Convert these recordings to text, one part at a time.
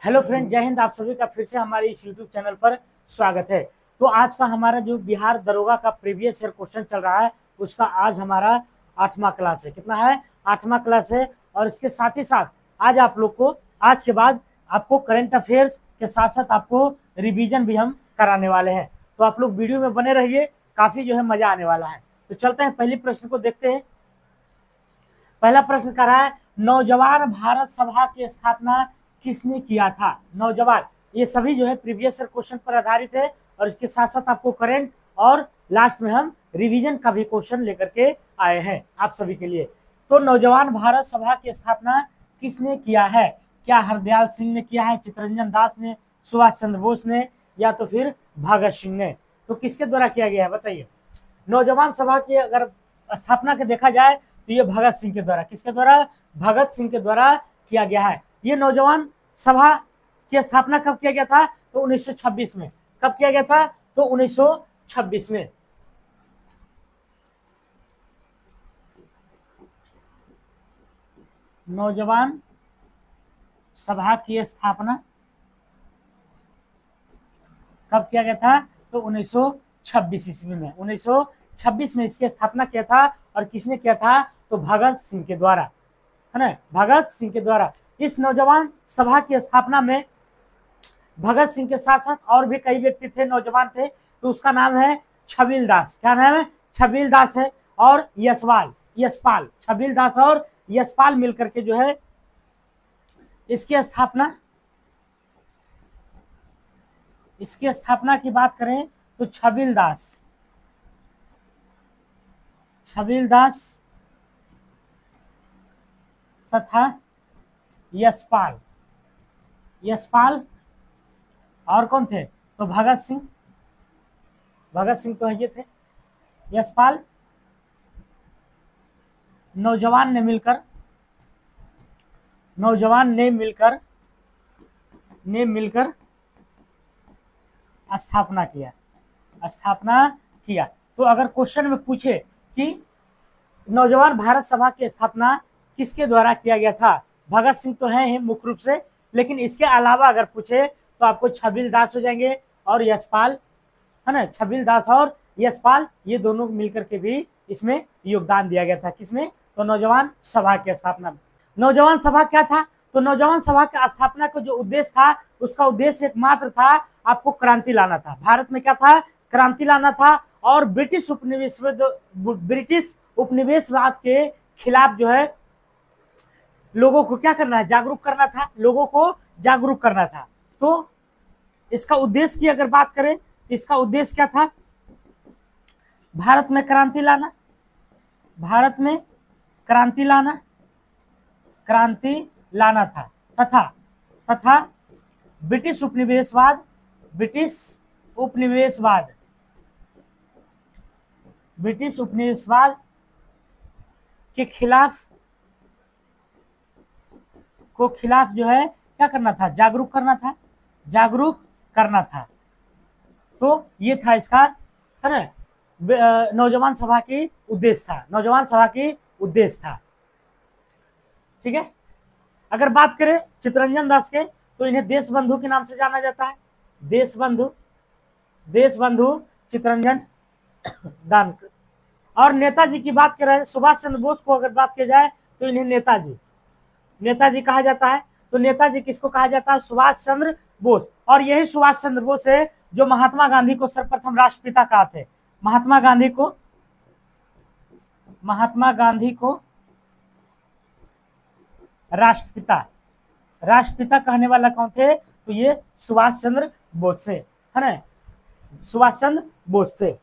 Hello friend, जय हिंद। आप सभी का फिर से हमारे इस यूट्यूब चैनल पर स्वागत है। तो आज का हमारा जो बिहार दरोगा का प्रीवियस ईयर क्वेश्चन चल रहा है, उसका आज हमारा 8वां क्लास है। कितना है? 8वां क्लास है। और इसके साथ ही साथ आज आप लोग को आज के बाद आपको करंट अफेयर्स के साथ साथ आपको रिवीजन भी हम कराने वाले हैं। तो आप लोग वीडियो में बने रहिए, काफी जो है मजा आने वाला है। तो चलते हैं, पहले प्रश्न को देखते हैं। पहला प्रश्न कर रहा है, नौजवान भारत सभा की स्थापना किसने किया था? नौजवान, ये सभी जो है प्रीवियस ईयर क्वेश्चन पर आधारित है और इसके साथ साथ आपको करंट और लास्ट में हम रिवीजन का भी क्वेश्चन लेकर के आए हैं आप सभी के लिए। तो नौजवान भारत सभा की स्थापना किसने किया है? क्या हरदयाल सिंह ने किया है, चित्तरंजन दास ने, सुभाष चंद्र बोस ने, या तो फिर भगत सिंह ने? तो किसके द्वारा किया गया है बताइए। नौजवान सभा की अगर स्थापना के देखा जाए तो ये भगत सिंह के द्वारा, किसके द्वारा? भगत सिंह के द्वारा किया गया है। ये नौजवान सभा की स्थापना कब किया गया था? तो 1926 में। कब किया गया था? तो 1926 में। नौजवान सभा की स्थापना कब किया गया था? तो 1926 ईस्वी में। 1926 में इसकी स्थापना किया था। और किसने किया था? तो भगत सिंह के द्वारा, है ना, भगत सिंह के द्वारा। इस नौजवान सभा की स्थापना में भगत सिंह के साथ साथ और भी कई व्यक्ति थे, नौजवान थे। तो उसका नाम है छबील दास। क्या नाम है? छबील दास है। और यशपाल, छबील दास और यशपाल मिलकर के जो है इसकी स्थापना की बात करें तो छबील दास तथा यशपाल और कौन थे? तो भगत सिंह तो ये थे। यशपाल, नौजवान ने मिलकर स्थापना किया। तो अगर क्वेश्चन में पूछे कि नौजवान भारत सभा की स्थापना किसके द्वारा किया गया था? भगत सिंह तो हैं मुख्य रूप से, लेकिन इसके अलावा अगर पूछे तो आपको छबील दास हो जाएंगे और यशपाल, है ना। छबील दास और यशपाल ये दोनों मिलकर के भी इसमें योगदान दिया गया था। किसमें? तो नौजवान सभा की स्थापना में। नौजवान सभा क्या था? तो नौजवान सभा की स्थापना का जो उद्देश्य था, उसका उद्देश्य एकमात्र था, आपको क्रांति लाना था। भारत में क्या था? क्रांति लाना था। और ब्रिटिश उपनिवेशवाद के खिलाफ जो है लोगों को क्या करना है? जागरूक करना था। लोगों को जागरूक करना था। तो इसका उद्देश्य की अगर बात करें, इसका उद्देश्य क्या था? भारत में क्रांति लाना था तथा ब्रिटिश उपनिवेशवाद के खिलाफ जो है क्या करना था? जागरूक करना था। तो ये था इसका, है ना, नौजवान सभा की उद्देश्य था। ठीक है। अगर बात करें चित्तरंजन दास के, तो इन्हें देश बंधु के नाम से जाना जाता है। देश बंधु चित्तरंजन दास। और नेताजी की बात करें, सुभाष चंद्र बोस को अगर बात की जाए तो इन्हें नेताजी कहा जाता है। तो नेताजी किसको कहा जाता है? सुभाष चंद्र बोस। और यही सुभाष चंद्र बोस है जो महात्मा गांधी को सर्वप्रथम राष्ट्रपिता कहा थे। महात्मा गांधी को राष्ट्रपिता कहने वाला कौन थे? तो ये सुभाष चंद्र बोस थे, है ना, सुभाष चंद्र बोस थे।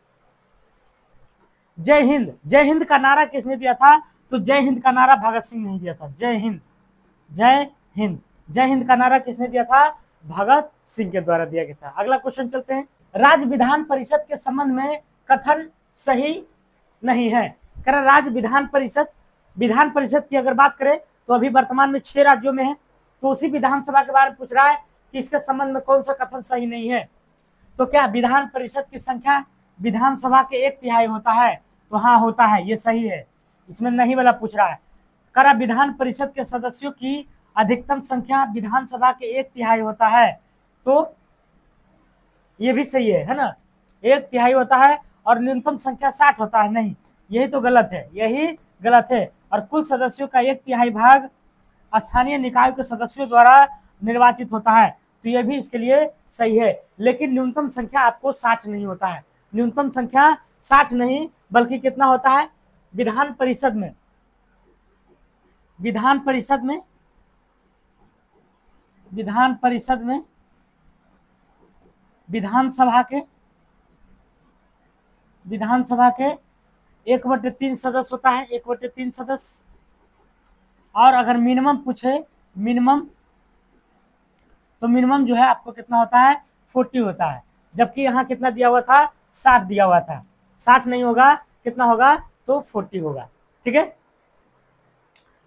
जय हिंद का नारा किसने दिया था? तो जय हिंद का नारा भगत सिंह ने दिया था। जय हिंद का नारा किसने दिया था? भगत सिंह के द्वारा दिया गया था। अगला क्वेश्चन चलते हैं। राज्य विधान परिषद के संबंध में कथन सही नहीं है। राज्य विधान परिषद की अगर बात करें तो अभी वर्तमान में 6 राज्यों में है। तो उसी विधानसभा के बारे में पूछ रहा है कि इसके संबंध में कौन सा कथन सही नहीं है। तो क्या विधान परिषद की संख्या विधानसभा के 1/3 होता है? तो हाँ होता है, ये सही है। इसमें नहीं वाला पूछ रहा है। करा विधान परिषद के सदस्यों की अधिकतम संख्या विधानसभा के 1/3 होता है, तो ये भी सही है ना, 1/3 होता है, और न्यूनतम संख्या 60 होता है, नहीं, यही तो गलत है, यही गलत है। और कुल सदस्यों का 1/3 भाग स्थानीय निकाय के सदस्यों द्वारा निर्वाचित होता है, तो ये भी इसके लिए सही है। लेकिन न्यूनतम संख्या आपको 60 नहीं होता है, न्यूनतम संख्या 60 नहीं, बल्कि कितना होता है, विधान परिषद में, विधान परिषद में, विधान परिषद में विधानसभा के 1/3 सदस्य होता है, 1/3 सदस्य। और अगर मिनिमम पूछे, मिनिमम, तो मिनिमम जो है आपको कितना होता है, 40 होता है, जबकि यहाँ कितना दिया हुआ था, 60 दिया हुआ था, 60 नहीं होगा, कितना होगा, तो 40 होगा, ठीक है।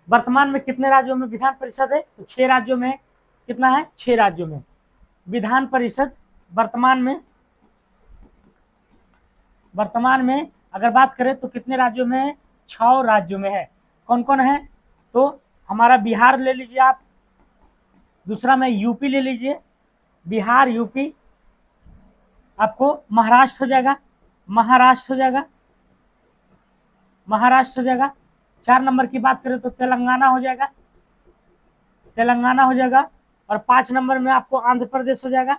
वर्तमान में कितने राज्यों में विधान परिषद है, तो 6 राज्यों में, कितना है, 6 राज्यों में विधान परिषद वर्तमान में अगर बात करें तो कितने राज्यों में है, 6 राज्यों में है। कौन कौन है, तो हमारा बिहार ले लीजिए आप, दूसरा में यूपी ले लीजिए, बिहार, यूपी, आपको महाराष्ट्र हो जाएगा, महाराष्ट्र हो जाएगा, महाराष्ट्र हो जाएगा। 4 नंबर की बात करें तो तेलंगाना हो जाएगा, तेलंगाना हो जाएगा। और 5 नंबर में आपको आंध्र प्रदेश हो जाएगा,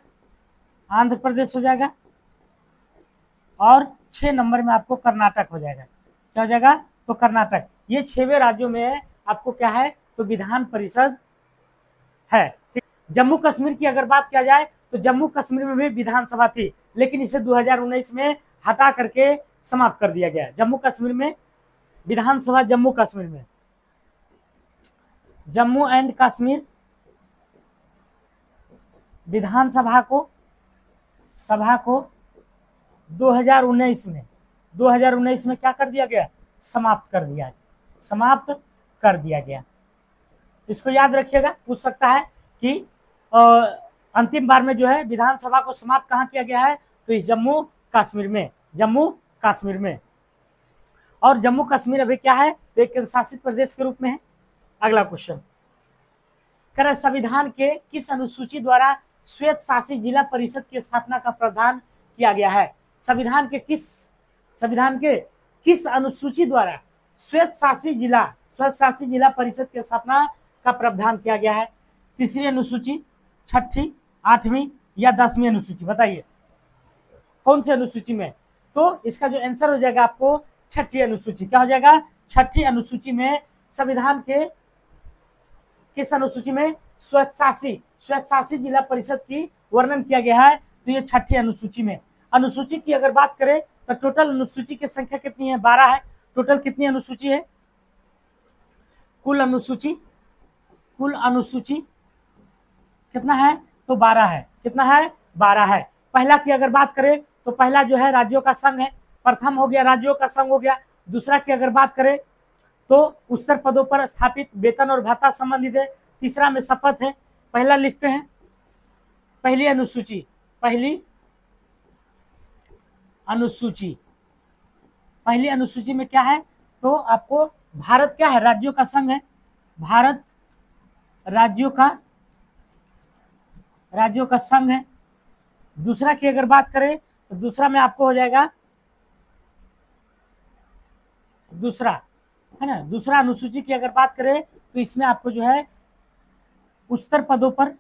आंध्र प्रदेश हो जाएगा। और 6 नंबर में आपको कर्नाटक हो जाएगा, क्या हो जाएगा, तो कर्नाटक। ये 6वें राज्यों में आपको क्या है, तो विधान परिषद है। जम्मू कश्मीर की अगर बात किया जाए तो जम्मू कश्मीर में भी विधानसभा थी, लेकिन इसे 2019 में हटा करके समाप्त कर दिया गया। जम्मू कश्मीर में विधानसभा, जम्मू कश्मीर में, जम्मू एंड कश्मीर विधानसभा को 2019 में क्या कर दिया गया, समाप्त कर दिया, समाप्त कर दिया गया। इसको याद रखिएगा, पूछ सकता है कि अंतिम बार में जो है विधानसभा को समाप्त कहाँ किया गया है, तो इस जम्मू कश्मीर में, जम्मू कश्मीर में। और जम्मू कश्मीर अभी क्या है, तो एक केंद्र शासित प्रदेश के रूप में है। अगला क्वेश्चन, कर संविधान के किस अनुसूची द्वारा स्वेत शासित जिला परिषद की स्थापना का प्रावधान किया गया है। संविधान के किस अनुसूची द्वारा स्वेत शासित जिला परिषद की स्थापना का प्रावधान किया गया है। तीसरी अनुसूची, छठी, 8वीं या 10वीं अनुसूची, बताइए कौन सी अनुसूची में। तो इसका जो आंसर हो जाएगा आपको छठी अनुसूची। क्या हो जाएगा, छठी अनुसूची में संविधान के किस अनुसूची में स्वशासी जिला परिषद की वर्णन किया गया है, तो ये छठी अनुसूची में। अनुसूची की अगर बात करें तो टोटल अनुसूची की संख्या कितनी है, 12 है। टोटल कितनी अनुसूची है, कुल अनुसूची कितना है, तो 12 है। कितना है, 12 है। पहला की अगर बात करें तो पहला जो है राज्यों का संघ है, प्रथम हो गया, राज्यों का संघ हो गया। दूसरा की अगर बात करें तो उच्चतर पदों पर स्थापित वेतन और भत्ता संबंधित है। तीसरा में शपथ है। पहला लिखते हैं, पहली अनुसूची में क्या है, तो आपको भारत क्या है, राज्यों का संघ है, भारत राज्यों का संघ है। दूसरा की अगर बात करें तो दूसरा में आपको हो जाएगा, दूसरा है ना, दूसरा अनुसूची की अगर बात करें तो इसमें आपको जो है उच्चतर पदों पर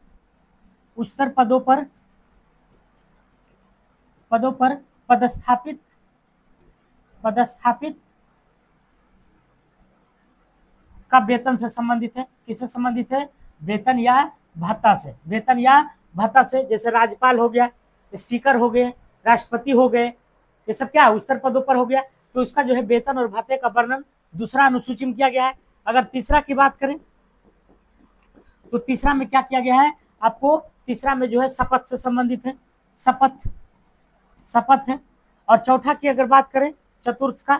पदस्थापित का वेतन से संबंधित है। किससे संबंधित है, वेतन या भत्ता से। जैसे राज्यपाल हो गया, स्पीकर हो गए, राष्ट्रपति हो गए, ये सब क्या है, उच्चतर पदों पर हो गया। तो इसका जो है वेतन और भत्ते का वर्णन दूसरा अनुसूची में किया गया है। अगर तीसरा की बात करें तो तीसरा में क्या किया गया है, आपको तीसरा में जो है शपथ से संबंधित है, शपथ है। और चौथा की अगर बात करें चतुर्थ का,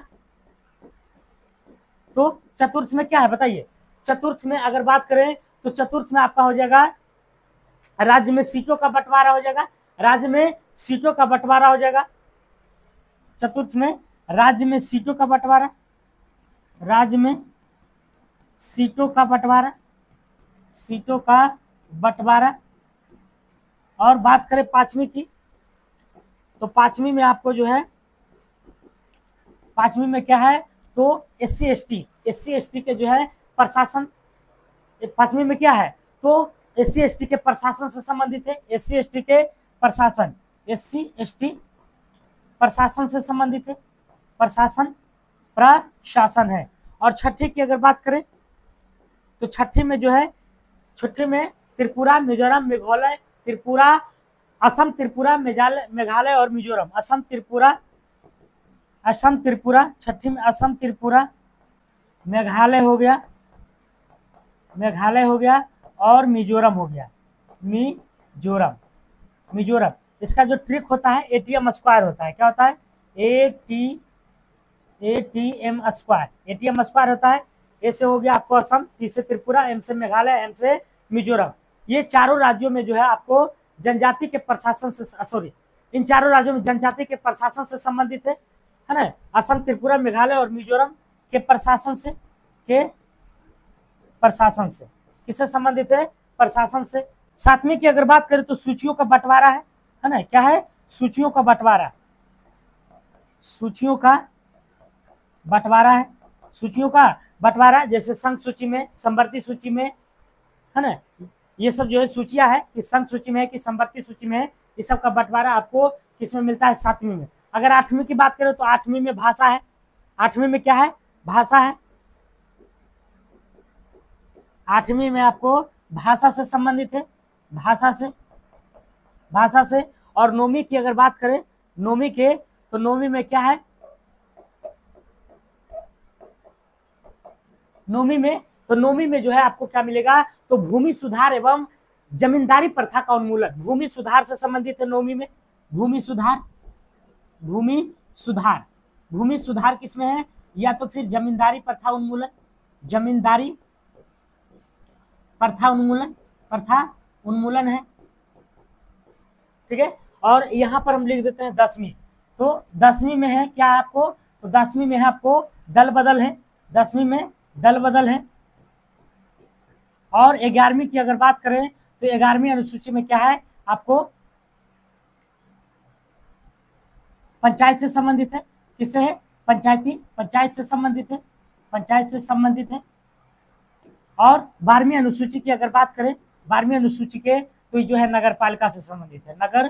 तो चतुर्थ में क्या है बताइए। चतुर्थ में अगर बात करें तो चतुर्थ में आपका हो जाएगा राज्य में सीटों का बंटवारा हो जाएगा, राज्य में सीटों का बंटवारा हो जाएगा। चतुर्थ में राज्य में सीटों का बंटवारा, राज्य में सीटों का बंटवारा। सीटों का बंटवारा। और बात करें पांचवी की, तो पांचवी में आपको जो है, पांचवी में क्या है, तो एससी एसटी के जो है प्रशासन, पांचवी में क्या है, तो एससी एसटी के प्रशासन से संबंधित है। एससी एसटी के प्रशासन, एससी एसटी प्रशासन से संबंधित है, प्रशासन प्रशासन है। और छठी की अगर बात करें, तो छठी में जो है, छठी में त्रिपुरा, मिजोरम, मेघालय, त्रिपुरा, असम, त्रिपुरा, मेघालय और मिजोरम। असम त्रिपुरा, छठी में असम, त्रिपुरा, मेघालय हो गया, और मिजोरम हो गया, मिजोरम। इसका जो ट्रिक होता है एटीएम स्क्वायर होता है। क्या होता है? एटीएम स्क्वायर होता है। ए से हो गया आपको असम, टी से त्रिपुरा, एम से मेघालय, एम से मिजोरम। ये चारों राज्यों में जो है आपको जनजाति के प्रशासन से, सॉरी, इन चारों राज्यों में जनजाति के प्रशासन से संबंधित है ना। असम, त्रिपुरा, मेघालय और मिजोरम के प्रशासन से, किससे संबंधित है? प्रशासन से। सातवीं की अगर बात करें तो सूचियों का बंटवारा है ना। क्या है? सूचियों का बंटवारा, सूचियों का बंटवारा, जैसे संघ सूची में, संवर्ती सूची में, है ना। ये सब जो है सूचियां है कि संघ सूची में है कि संवर्ती सूची में है, इस सब का बंटवारा आपको किसमें मिलता है? सातवीं में। अगर आठवीं की बात करें तो आठवीं में भाषा है। आठवीं में क्या है? भाषा है। आठवीं में आपको भाषा से संबंधित है, भाषा से। और नौवीं की अगर बात करें, नौवीं के, तो नौवीं में क्या है? नौवीं में जो है आपको क्या मिलेगा? तो भूमि सुधार एवं जमींदारी प्रथा का उन्मूलन, भूमि सुधार से संबंधित है नौवीं में। भूमि सुधार किसमें है? या तो फिर जमींदारी प्रथा उन्मूलन, प्रथा उन्मूलन है, ठीक है। और यहाँ पर हम लिख देते हैं 10वीं। तो 10वीं में है क्या आपको? तो 10वीं में है आपको दल बदल है, 10वीं में दल बदल है। और 11वीं की अगर बात करें तो 11वीं अनुसूची में क्या है आपको? पंचायत से संबंधित है। किससे है? पंचायत से संबंधित है। और 12वीं अनुसूची की अगर बात करें, 12वीं अनुसूची के, तो जो है नगर पालिका से संबंधित है, नगर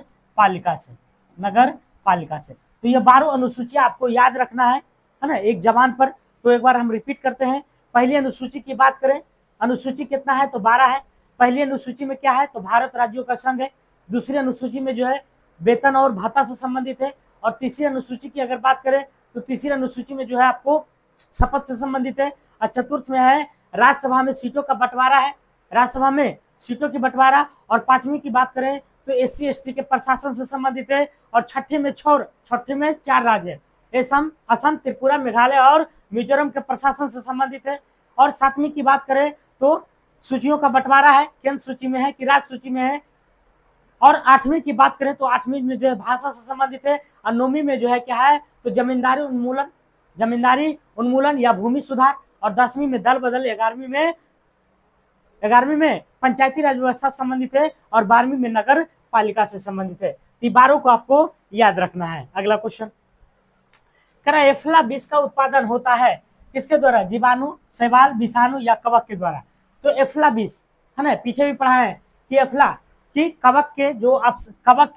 पालिका से। तो ये 12 अनुसूचियां आपको याद रखना है ना, एक जबान पर। तो एक बार हम रिपीट करते हैं। पहली अनुसूची की बात करें, अनुसूची कितना है? तो 12 है। पहली अनुसूची में क्या है? तो भारत राज्यों का संघ है। दूसरी अनुसूची में जो है वेतन और भत्ता से संबंधित है। और तीसरी अनुसूची की अगर बात करें तो तीसरी अनुसूची में जो है आपको शपथ से संबंधित है। और चतुर्थ में है राज्यसभा में सीटों का बंटवारा है, राज्यसभा में सीटों की बंटवारा। और पांचवी की बात करें तो एससी एसटी के प्रशासन से संबंधित है। और छठे में 4 राज्य है, असम, त्रिपुरा, मेघालय और मिजोरम के प्रशासन से संबंधित है। और सातवीं की बात करें तो सूचियों का बंटवारा है, केंद्र सूची में है कि राज्य सूची में है। और आठवीं की बात करें तो आठवीं में जो है भाषा से संबंधित है। और नौवीं में जो है क्या है? तो जमींदारी उन्मूलन या भूमि सुधार। और 10वीं में दल बदल, 11वीं में पंचायती राज व्यवस्था संबंधित है। और 12वीं में नगर पालिका से संबंधित है। 12 को आपको याद रखना है। अगला क्वेश्चन, एफ्ला विष का उत्पादन होता है किसके द्वारा? जीवाणु, शैवाल, विषाणु या कवक के द्वारा। तो एफ्ला विष है ना, पीछे भी पढ़ा है कि एफ्ला कि कवक के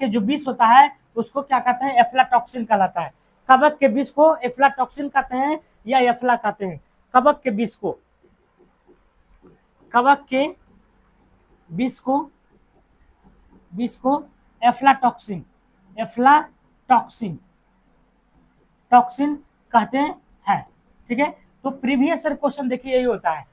जो विष होता है उसको क्या कहते हैं? एफ्लाटॉक्सिन कहलाता है। कवक के विष को एफ्लाटॉक्सिन कहते हैं या एफ्ला कहते हैं। कवक के विष को एफ्लाटॉक्सिन कहते हैं, ठीक है। तो प्रीवियस क्वेश्चन देखिए यही होता है।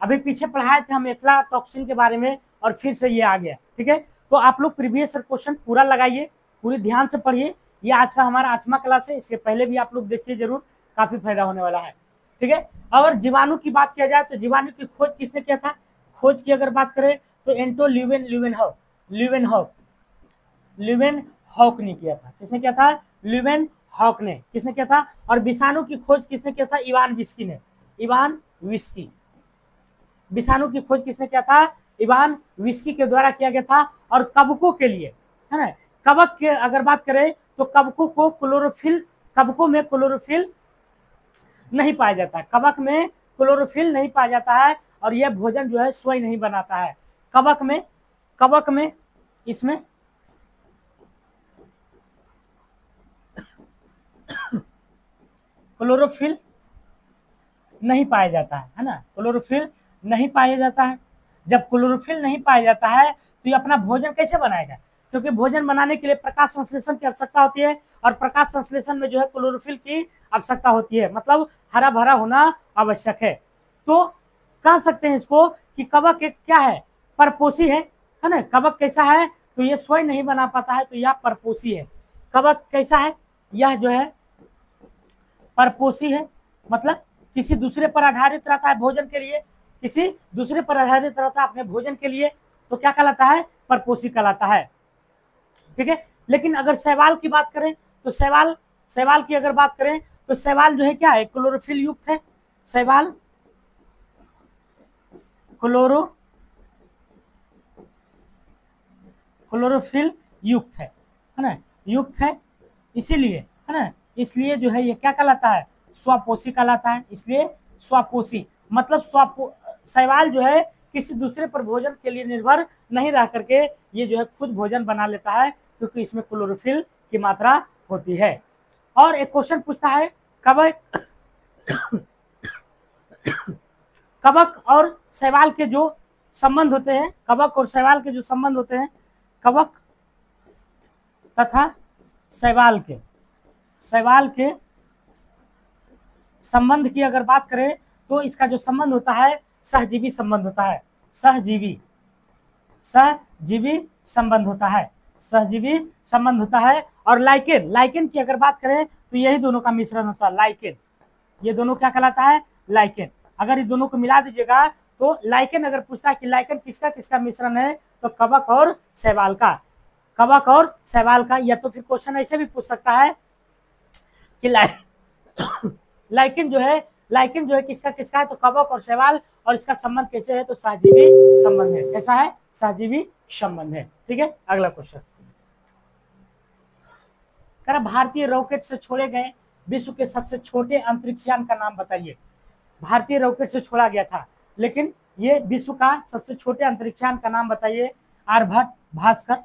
अभी पीछे पढ़ाए थे हम एफ्लाटॉक्सिन के बारे में और फिर से ये आ गया, ठीक है। तो आप लोग प्रीवियस क्वेश्चन पूरा लगाइए, पूरी ध्यान से पढ़िए। ये आज का हमारा 8वां क्लास है, इसके पहले भी आप लोग देखिए जरूर, काफी फायदा होने वाला है, ठीक है। और जीवाणु की बात किया जाए तो जीवाणु की खोज किसने किया था? खोज की अगर बात करें तो एंटो ल्यूवेनहॉक ने किया था। किसने किया था? ल्यूवेनहॉक ने। किसने किया था? और विषाणु की खोज किसने किया था? इवान विस्की ने। विषाणु की खोज किसने किया था? इवान विस्की के द्वारा किया गया था। और कवकों के लिए, है ना, कवक के अगर बात करें तो कवकों को क्लोरोफिल, कवकों में क्लोरोफिल नहीं पाया जाता है, कवक में क्लोरोफिल नहीं पाया जाता है और यह भोजन जो है स्वयं नहीं बनाता है। कवक में इसमें क्लोरोफिल नहीं पाया जाता है ना, क्लोरोफिल नहीं पाया जाता है। जब क्लोरोफिल नहीं पाया जाता है तो ये अपना भोजन कैसे बनाएगा, क्योंकि भोजन बनाने के लिए प्रकाश संश्लेषण की आवश्यकता होती है और प्रकाश संश्लेषण में जो है क्लोरोफिल की आवश्यकता होती है, मतलब हरा भरा होना आवश्यक है। तो कह सकते हैं इसको कि कवक एक क्या है, परपोषी है ना। कवक कैसा है, तो ये स्वयं नहीं बना पाता है तो यह परपोषी है। कवक कैसा है, यह जो है परपोषी है, मतलब किसी दूसरे पर आधारित रहता है भोजन के लिए, किसी दूसरे पर आधारित रहता है अपने भोजन के लिए, तो क्या कहलाता है, परपोषी कहलाता है। ठीक है, लेकिन अगर शैवाल की बात करें तो शैवाल की अगर बात करें तो शैवाल जो है क्या है, क्लोरोफिल युक्त है। शैवाल क्लोरोफिल युक्त है ना, युक्त है, इसीलिए, है ना, इसलिए जो है ये क्या कहलाता है, स्वपोषी कहलाता है। इसलिए स्वपोषी मतलब शैवाल जो है किसी दूसरे पर भोजन के लिए निर्भर नहीं रह करके ये जो है खुद भोजन बना लेता है, क्योंकि इसमें क्लोरोफिल की मात्रा होती है। और एक क्वेश्चन पूछता है, कवक और शैवाल के जो संबंध होते हैं, कवक और शैवाल के जो संबंध होते हैं, कवक तथा शैवाल के संबंध की अगर बात करें तो इसका जो संबंध होता है सहजीवी संबंध होता है, सहजीवी संबंध होता है, सहजीवी संबंध होता है। और लाइकेन की अगर बात करें तो यही दोनों का मिश्रण होता है, लाइकेन, ये दोनों क्या कहलाता है, लाइकेन। अगर इस दोनों को मिला दीजिएगा तो लाइकेन अगर पूछता है कि लाइकेन किसका किसका मिश्रण है, तो कवक और शैवाल का, कवक और शैवाल का। या तो फिर क्वेश्चन ऐसे भी पूछ सकता है कि लाइकेन जो है किसका किसका है, तो कवक और शैवाल, और इसका संबंध कैसे है, तो सहजीवी संबंध है। कैसा है, सहजीवी संबंध है। ठीक है, अगला क्वेश्चन, भारतीय रॉकेट से छोड़े गए विश्व के सबसे छोटे अंतरिक्ष यान का नाम बताइए। भारतीय रॉकेट से छोड़ा गया था, लेकिन ये विश्व का सबसे छोटे अंतरिक्ष यान का नाम बताइए। आर्यभट्ट, भास्कर,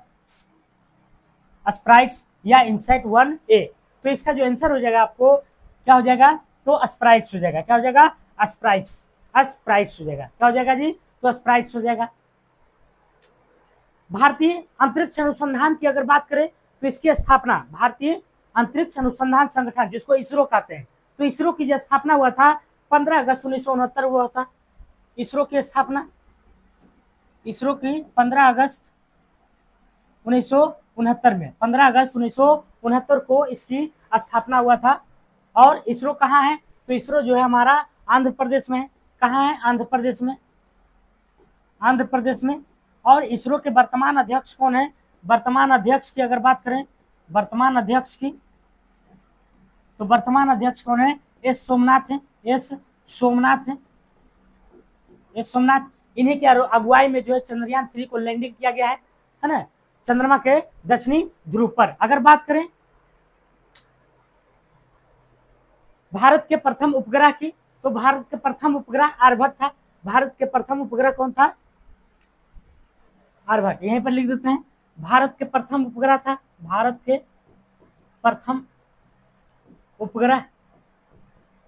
स्प्राइट्स या इनसैट 1A। तो इसका जो आंसर हो जाएगा आपको क्या हो जाएगा, तो स्प्राइट्स हो जाएगा। क्या हो जाएगा, स्प्राइट्स हो जाएगा। क्या हो जाएगा जी, तो स्प्राइट्स हो जाएगा। भारतीय अंतरिक्ष अनुसंधान की अगर बात करें तो इसकी स्थापना भारतीय अंतरिक्ष अनुसंधान संगठन, जिसको इसरो कहते हैं, तो इसरो की जो स्थापना हुआ था 15 अगस्त 1969 हुआ था। इसरो की स्थापना, इसरो की 15 अगस्त 1969 में, 15 अगस्त 1969 को इसकी स्थापना हुआ था। और इसरो कहाँ है, तो इसरो जो है हमारा आंध्र प्रदेश में है। कहाँ है, आंध्र प्रदेश में, आंध्र प्रदेश में। और इसरो के वर्तमान अध्यक्ष कौन है, वर्तमान अध्यक्ष की अगर बात करें, वर्तमान अध्यक्ष की, तो वर्तमान अध्यक्ष कौन है, एस सोमनाथ है, एस सोमनाथ है, एस सोमनाथ। इन्हीं के अगुवाई में जो है चंद्रयान 3 को लैंडिंग किया गया है ना, चंद्रमा के दक्षिणी ध्रुव पर। अगर बात करें भारत के प्रथम उपग्रह की, तो भारत के प्रथम उपग्रह आर्यभट्ट था। भारत के प्रथम उपग्रह कौन था, आर्यभट्ट। यहीं पर लिख देते हैं, भारत के प्रथम उपग्रह था, भारत के प्रथम उपग्रह,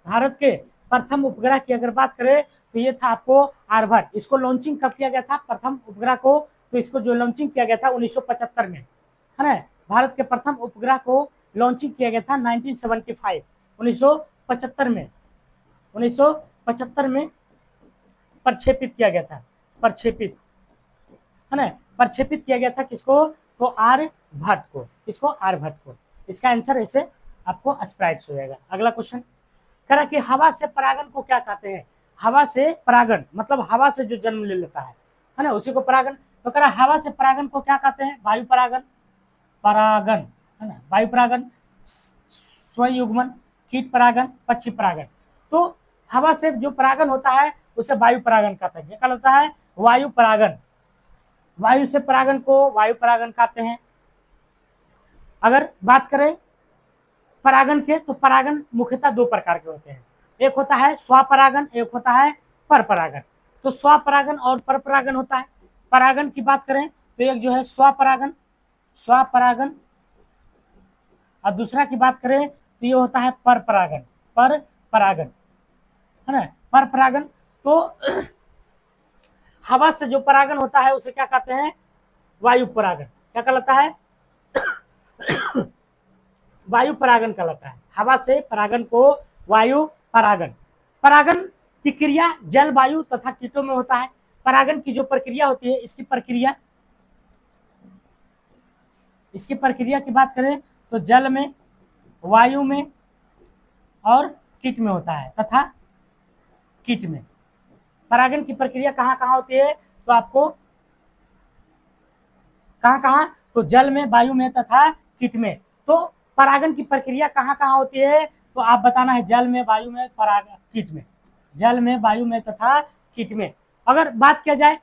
भारत के प्रथम उपग्रह की अगर बात करें तो ये था आपको आर्यभट्ट। इसको लॉन्चिंग कब किया गया था, प्रथम उपग्रह को, तो इसको जो लॉन्चिंग किया गया था 1975 में, है ना। भारत के प्रथम उपग्रह को लॉन्चिंग किया गया था 1975, 1975 में, 1975 में प्रक्षेपित किया गया था, प्रक्षेपित, है ना, प्रक्षेपित किया गया था किसको, तो आर्यभट्ट को, किसको, आर्यभट्ट को। इसका आंसर ऐसे आपको स्प्राइट्स हो जाएगा। अगला क्वेश्चन कह रहा कि हवा से परागण को क्या कहते हैं। हवा से परागण मतलब हवा से जो जन्म ले लेता है ना, उसी को परागण। तो कह रहा हवा से परागण को क्या कहते हैं, वायु परागण, परागण, है ना, वायु परागण, स्वयुग्मन, कीट परागण, पक्षी परागण। तो हवा से जो परागण होता है उसे वायु परागण कहते हैं। क्या कहता है, वायु परागण। वायु से परागन को वायु परागन कहते हैं। अगर बात करें परागन के, तो परागन मुख्यतः दो प्रकार के होते हैं, एक होता है स्वपरागन, एक होता है परपरागन। तो स्वपरागन और परपरागन होता है। परागन की बात करें तो एक जो है स्वपरागन, स्वपरागन, और दूसरा की बात करें तो ये होता है परपरागन, परपरागन, है ना। परपरागन तो हवा से जो परागन होता है उसे क्या कहते हैं, वायु परागन। क्या कहलाता है, वायु परागन कहलाता है। हवा से परागन को वायु परागन। परागन की क्रिया जल, वायु तथा कीटों में होता है। परागन की जो प्रक्रिया होती है, इसकी प्रक्रिया की बात करें तो जल में, वायु में और कीट में होता है, तथा कीट में। परागन की प्रक्रिया कहाँ कहाँ होती है, तो आपको कहाँ, तो जल में, वायु में तथा कीट में। तो परागन की प्रक्रिया कहाँ कहाँ होती है, तो आप बताना है जल में, वायु में, कीट में, जल में, वायु में तथा कीट में। अगर बात किया जाए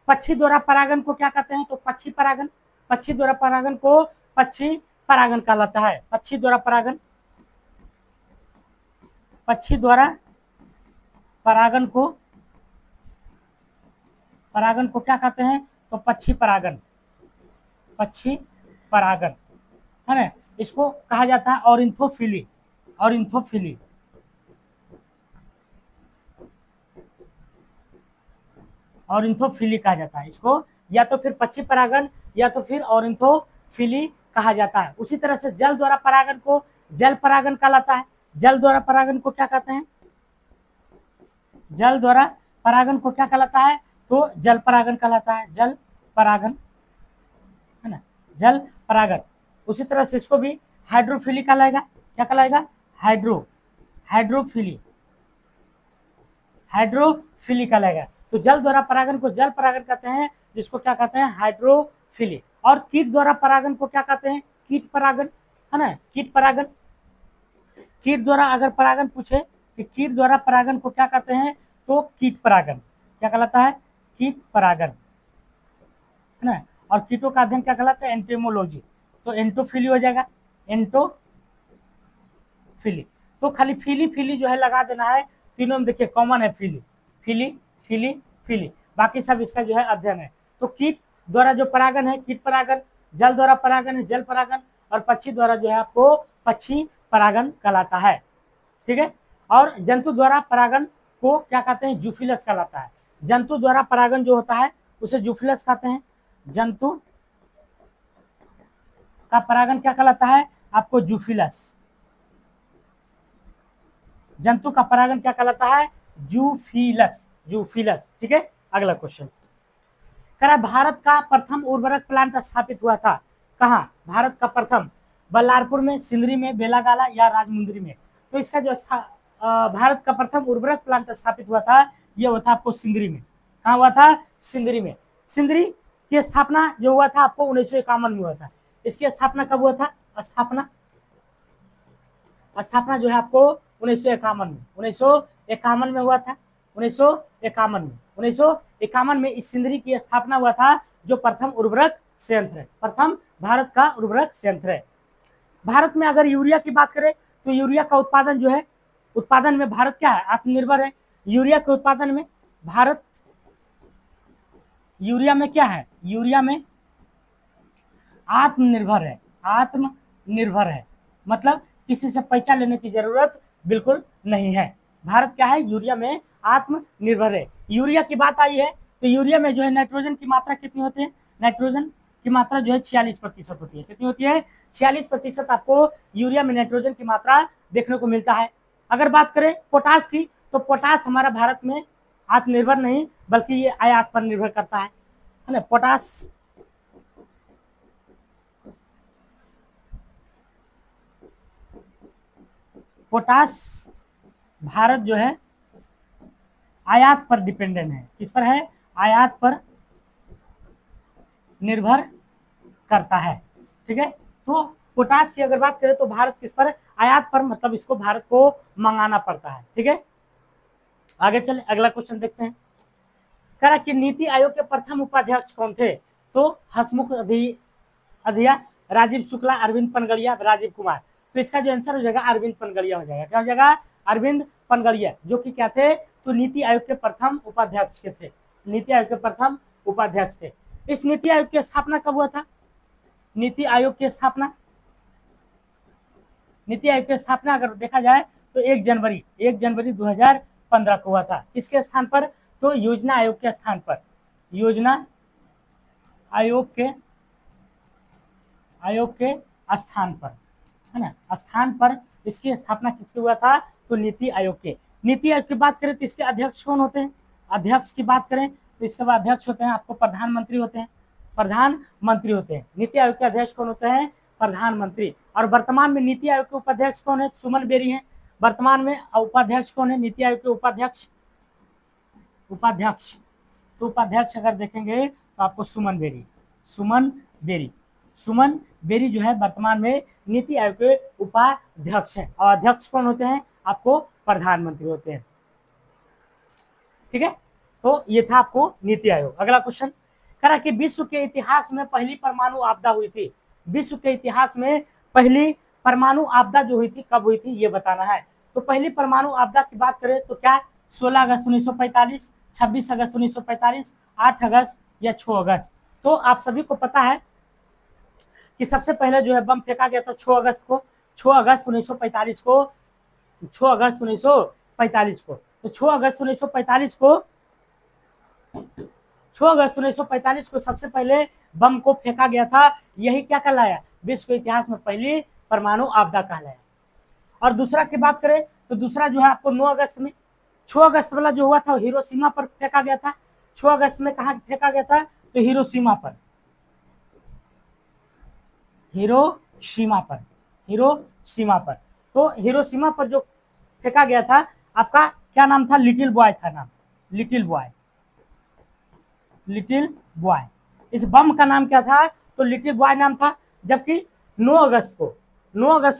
पक्षी द्वारा परागन को क्या कहते हैं, तो पक्षी परागन। पक्षी द्वारा परागन को पक्षी परागन कहलाता है। पक्षी द्वारा परागन, पक्षी द्वारा परागन को क्या कहते हैं, तो पक्षी परागन, पक्षी परागन, है ना। इसको कहा जाता है ऑरिन्थोफिली, ऑरिन्थोफिली, ऑरिन्थोफिली कहा जाता है इसको, या तो फिर पक्षी परागन या तो फिर ऑरिन्थोफिली कहा जाता है। उसी तरह से जल द्वारा परागन को जल परागन कहलाता है। जल द्वारा परागन को क्या कहते हैं, जल द्वारा परागन को क्या कहलाता है, तो जल परागन कहलाता है, जल परागन, है ना, जल परागन। उसी तरह से इसको भी हाइड्रोफिली कहलाएगा। क्या कहलाएगा, हाइड्रोफिली, हाइड्रोफिली कहलाएगा। तो जल द्वारा परागन को जल परागन कहते हैं, जिसको क्या कहते हैं, हाइड्रोफिली। और कीट द्वारा परागन को क्या कहते हैं, कीट परागन, है ना, कीट परागन। कीट द्वारा अगर परागन पूछे कि कीट द्वारा परागन को क्या कहते हैं, तो कीट परागन। क्या कहलाता है, कीट परागन, है ना। और कीटों का अध्ययन क्या कहलाता है, एंटेमोलॉजी। तो एंटोफिली हो जाएगा, एंटोफिली। तो खाली फिली जो है लगा देना है, तीनों में देखिए कॉमन है, फिली, बाकी सब इसका जो है अध्ययन है। तो कीट द्वारा जो परागन है कीट परागन, जल द्वारा परागन है जल परागन, और पक्षी द्वारा जो है आपको पक्षी परागन कहलाता है। ठीक है। और जंतु द्वारा परागन को क्या कहते हैं, जूफिलस कहलाता है। जंतु द्वारा परागन जो होता है उसे जूफिलस कहते हैं। जंतु का परागन क्या कहलाता है, आपको जूफिलस। जंतु का परागन क्या कहलाता है, जूफिलस, जूफिलस। ठीक है। अगला क्वेश्चन कह रहा भारत का प्रथम उर्वरक प्लांट स्थापित हुआ था कहाँ, भारत का प्रथम, बल्लारपुर में, सिंदरी में, बेलागाला या राजमुंदरी में। तो इसका जो भारत का प्रथम उर्वरक प्लांट स्थापित हुआ था, यह हुआ था आपको सिंदरी में। कहाँ हुआ था, सिंदरी में। सिंदरी की स्थापना जो हुआ था आपको 1951 में हुआ था। इसकी स्थापना कब हुआ था, स्थापना जो है आपको 1951 में, 1951 में हुआ था। 1951 में इस सिंदरी की स्थापना हुआ था, जो प्रथम उर्वरक संयंत्र है, प्रथम भारत का उर्वरक संयंत्र है। भारत में अगर यूरिया की बात करें तो यूरिया का उत्पादन जो है, उत्पादन में भारत क्या है, आत्मनिर्भर है। यूरिया के उत्पादन में भारत, यूरिया में क्या है, यूरिया में आत्मनिर्भर है, आत्मनिर्भर है। मतलब किसी से पैसा लेने की जरूरत बिल्कुल नहीं है। भारत क्या है, यूरिया में आत्मनिर्भर है। यूरिया की बात आई है तो यूरिया में जो है नाइट्रोजन की मात्रा कितनी होती है, नाइट्रोजन की मात्रा जो है 46% होती है। कितनी होती है, 46% आपको यूरिया में नाइट्रोजन की मात्रा देखने को मिलता है। अगर बात करें पोटास की, तो पोटास हमारा भारत में आत्मनिर्भर नहीं बल्कि ये आयात पर निर्भर करता है ना। पोटास भारत जो है आयात पर डिपेंडेंट है। किस पर है, आयात पर निर्भर करता है। ठीक है। तो पोटास की अगर बात करें तो भारत किस पर, आयात पर, मतलब इसको भारत को मंगाना पड़ता है। ठीक है। आगे चले, अगला क्वेश्चन देखते हैं। कह रहा कि नीति आयोग के प्रथम उपाध्यक्ष कौन थे, तो हसमुख अधिया, राजीव शुक्ला, अरविंद पनगड़िया, राजीव कुमार। तो इसका जो आंसर हो जाएगा अरविंद पनगड़िया हो जाएगा। क्या हो जाएगा? अरविंद पनगड़िया, जो कि क्या थे? तो नीति आयोग के प्रथम उपाध्यक्ष के थे। नीति आयोग के प्रथम उपाध्यक्ष थे। इस नीति आयोग की स्थापना कब हुआ था? नीति आयोग की स्थापना, नीति आयोग की स्थापना अगर देखा जाए तो 1 जनवरी 2015 को हुआ था। किसके स्थान पर? तो योजना आयोग के स्थान पर, योजना आयोग के स्थान पर, है ना, स्थान पर इसकी स्थापना किसके हुआ था? तो नीति आयोग के। नीति आयोग की बात करें तो इसके अध्यक्ष कौन होते हैं? अध्यक्ष की बात करें तो इसके बाद अध्यक्ष होते हैं आपको प्रधानमंत्री होते हैं, प्रधानमंत्री होते हैं। नीति आयोग के अध्यक्ष कौन होते हैं? प्रधानमंत्री। और वर्तमान में नीति आयोग के उपाध्यक्ष कौन है? सुमन बेरी हैं। वर्तमान में उपाध्यक्ष कौन है नीति आयोग के? उपाध्यक्ष तो उपाध्यक्ष अगर देखेंगे तो आपको सुमन बेरी जो है वर्तमान में नीति आयोग के उपाध्यक्ष हैं। और अध्यक्ष कौन होते हैं? आपको प्रधानमंत्री होते हैं। ठीक है, तो ये था आपको नीति आयोग। अगला क्वेश्चन कह रहा कि विश्व के इतिहास में पहली परमाणु आपदा हुई थी। विश्व के इतिहास में पहली परमाणु आपदा जो हुई थी कब हुई थी ये बताना है। तो पहली परमाणु आपदा की बात करें तो क्या 16 अगस्त 1945, 26 अगस्त 1945, 8 अगस्त या 6 अगस्त। तो आप सभी को पता है कि सबसे पहले जो है बम फेंका गया था 6 अगस्त को, 6 अगस्त 1945 को, 6 अगस्त 1945 को। तो 6 अगस्त 1945 को 6 अगस्त 1945 को सबसे पहले बम को फेंका गया था। यही क्या कहलाया? विश्व के इतिहास में पहली परमाणु आपदा कहलाया। और दूसरा की बात करें तो दूसरा जो है आपको 9 अगस्त में, 6 अगस्त वाला जो हुआ था हिरोशिमा पर फेंका गया था। 6 अगस्त में कहाँ फेंका गया था? तो हिरोशिमा पर, हिरोशिमा पर। तो हिरोशिमा पर जो फेंका गया था आपका क्या नाम था? लिटिल बॉय था नाम, लिटिल बॉय। इस बम का नाम क्या था? तो लिटिल बॉय नाम था। जबकि 9 अगस्त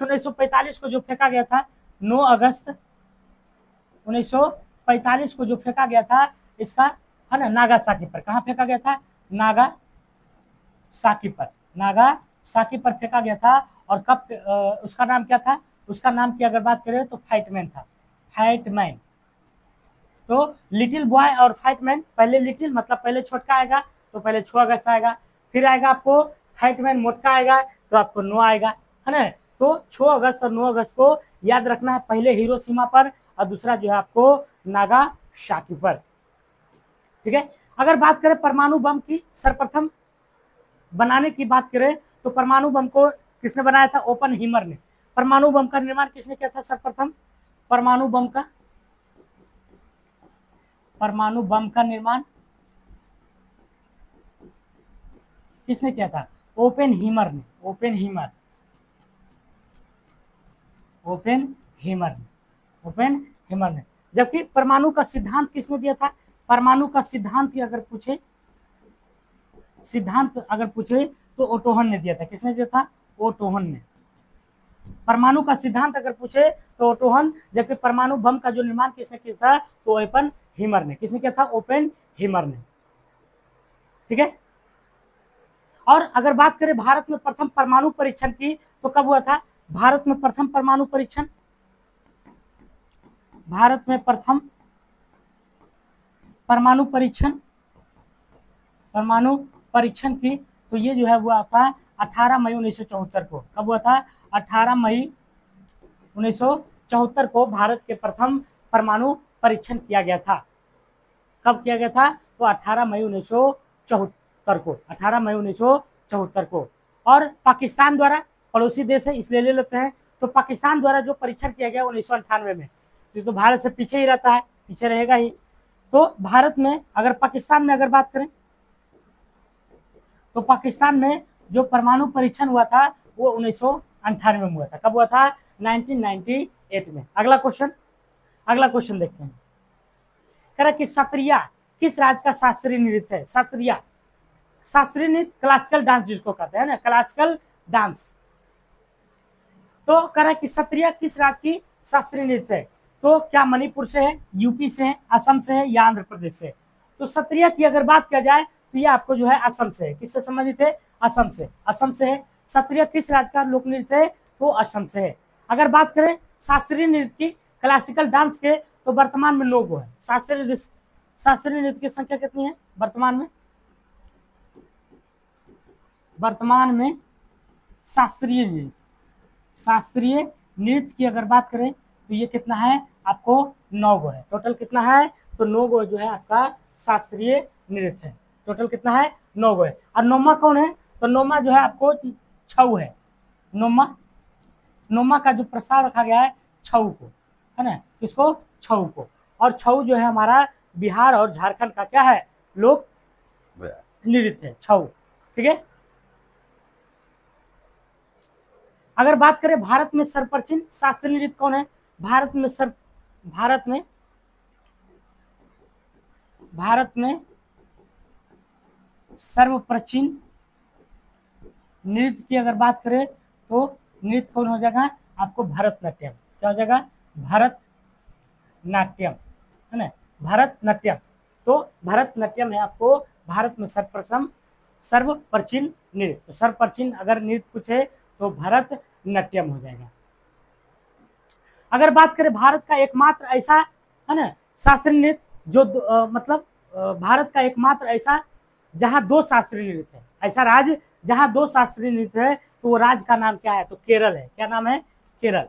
1945 को जो फेंका गया था, 9 अगस्त 1945 को जो फेंका गया था इसका, है ना, नागासाकी पर। कहाँ फेंका गया था? नागासाकी पर फेंका गया था। और कब उसका नाम क्या था? उसका नाम की अगर बात करें तो फाइटमैन था, फाइटमैन। तो लिटिल बॉय और फाइटमैन, पहले लिटिल मतलब पहले छोटका आएगा तो पहले 6 अगस्त आएगा, फिर आएगा आपको फाइटमैन मोटका आएगा तो आपको 9 आएगा, है ना। तो 6 अगस्त और 9 अगस्त को याद रखना है, पहले हिरोशिमा पर और दूसरा जो है आपको नागासाकी पर। ठीक है, अगर बात करें परमाणु बम की सर्वप्रथम बनाने की बात करें तो परमाणु बम को किसने बनाया था? ओपनहीमर ने। परमाणु बम का निर्माण किसने किया था सर्वप्रथम? परमाणु बम का निर्माण किसने किया था? ओपनहीमर ने। जबकि परमाणु का सिद्धांत किसने दिया था? परमाणु का सिद्धांत अगर पूछे तो ओटोहन ने दिया था। किसने दिया था? ओटोहन ने। परमाणु का सिद्धांत अगर पूछे तो ओटोहन, जबकि परमाणु बम का जो निर्माण किसने किया था? तो ओपनहीमर ने। किसने किया था? ओपनहीमर ने। ठीक है, और अगर बात करें भारत में प्रथम परमाणु परीक्षण की तो कब हुआ था? भारत में प्रथम परमाणु परीक्षण की तो ये जो है हुआ था 18 मई 1974 को। कब हुआ था? 18 मई 1974 को भारत के प्रथम परमाणु परीक्षण किया गया था। कब किया गया था? तो 18 मई 1974 को। और पाकिस्तान द्वारा, पड़ोसी देश है इसलिए ले लेते हैं, तो पाकिस्तान द्वारा जो परीक्षण किया गया 1998 में, तो भारत से पीछे ही रहता है, पीछे रहेगा ही। तो भारत में अगर पाकिस्तान में अगर बात करें तो पाकिस्तान में जो परमाणु परीक्षण हुआ था वो 1998 में हुआ था। कब हुआ था? 1998 में। अगला क्वेश्चन देखते हैं। कह रहा कि सत्रिया किस राज्य का शास्त्रीय नृत्य है? शास्त्रीय नृत्य क्लासिकल डांस जिसको कहते हैं ना, क्लासिकल डांस। तो कह रहा है कि सत्रिया किस राज्य की शास्त्रीय नृत्य है? तो क्या मणिपुर से है, यूपी से है, असम से है या आंध्र प्रदेश से? तो सत्रिया की अगर बात किया जाए तो ये आपको जो है असम से है। किससे संबंधित है? असम से। असम से है। सत्रिय किस राज्य का लोक नृत्य है? तो असम से है। अगर बात करें शास्त्रीय नृत्य की, क्लासिकल डांस के, तो वर्तमान में 9 गो है। शास्त्रीय नृत्य की संख्या कितनी है वर्तमान में? वर्तमान में शास्त्रीय नृत्य की अगर बात करें तो ये कितना है आपको? 9 गो है। टोटल कितना है? तो 9 गो जो है आपका शास्त्रीय नृत्य है। टोटल कितना है? 9 गो है। और नौमा कौन है? तो नौमा जो है आपको छऊ है। नौमा का जो प्रस्ताव रखा गया है छऊ को, है ना? किसको? छऊ को। और छऊ जो है हमारा बिहार और झारखंड का क्या है? लोक नृत्य है छऊ। ठीक है। अगर बात करें भारत में सर्वप्राचीन शास्त्रीय नृत्य कौन है? भारत में सर्वप्राचीन नृत्य की अगर बात करें तो नृत्य कौन हो जाएगा आपको? भरतनाट्यम। क्या हो जाएगा? भरतनाट्यम, है ना? भरतनाट्यम। तो भरतनाट्यम है आपको भारत में सर्वप्राचीन नृत्य। तो सर्वप्राचीन अगर नृत्य पूछे तो भरतनाट्यम हो जाएगा। अगर बात करें भारत का एकमात्र ऐसा, है ना, शास्त्रीय नृत्य जो भारत का एकमात्र ऐसा जहां 2 शास्त्रीय नृत्य है, ऐसा राज्य जहां 2 शास्त्रीय नृत्य है, तो वो राज्य का नाम क्या है? तो केरल है। क्या नाम है? केरल।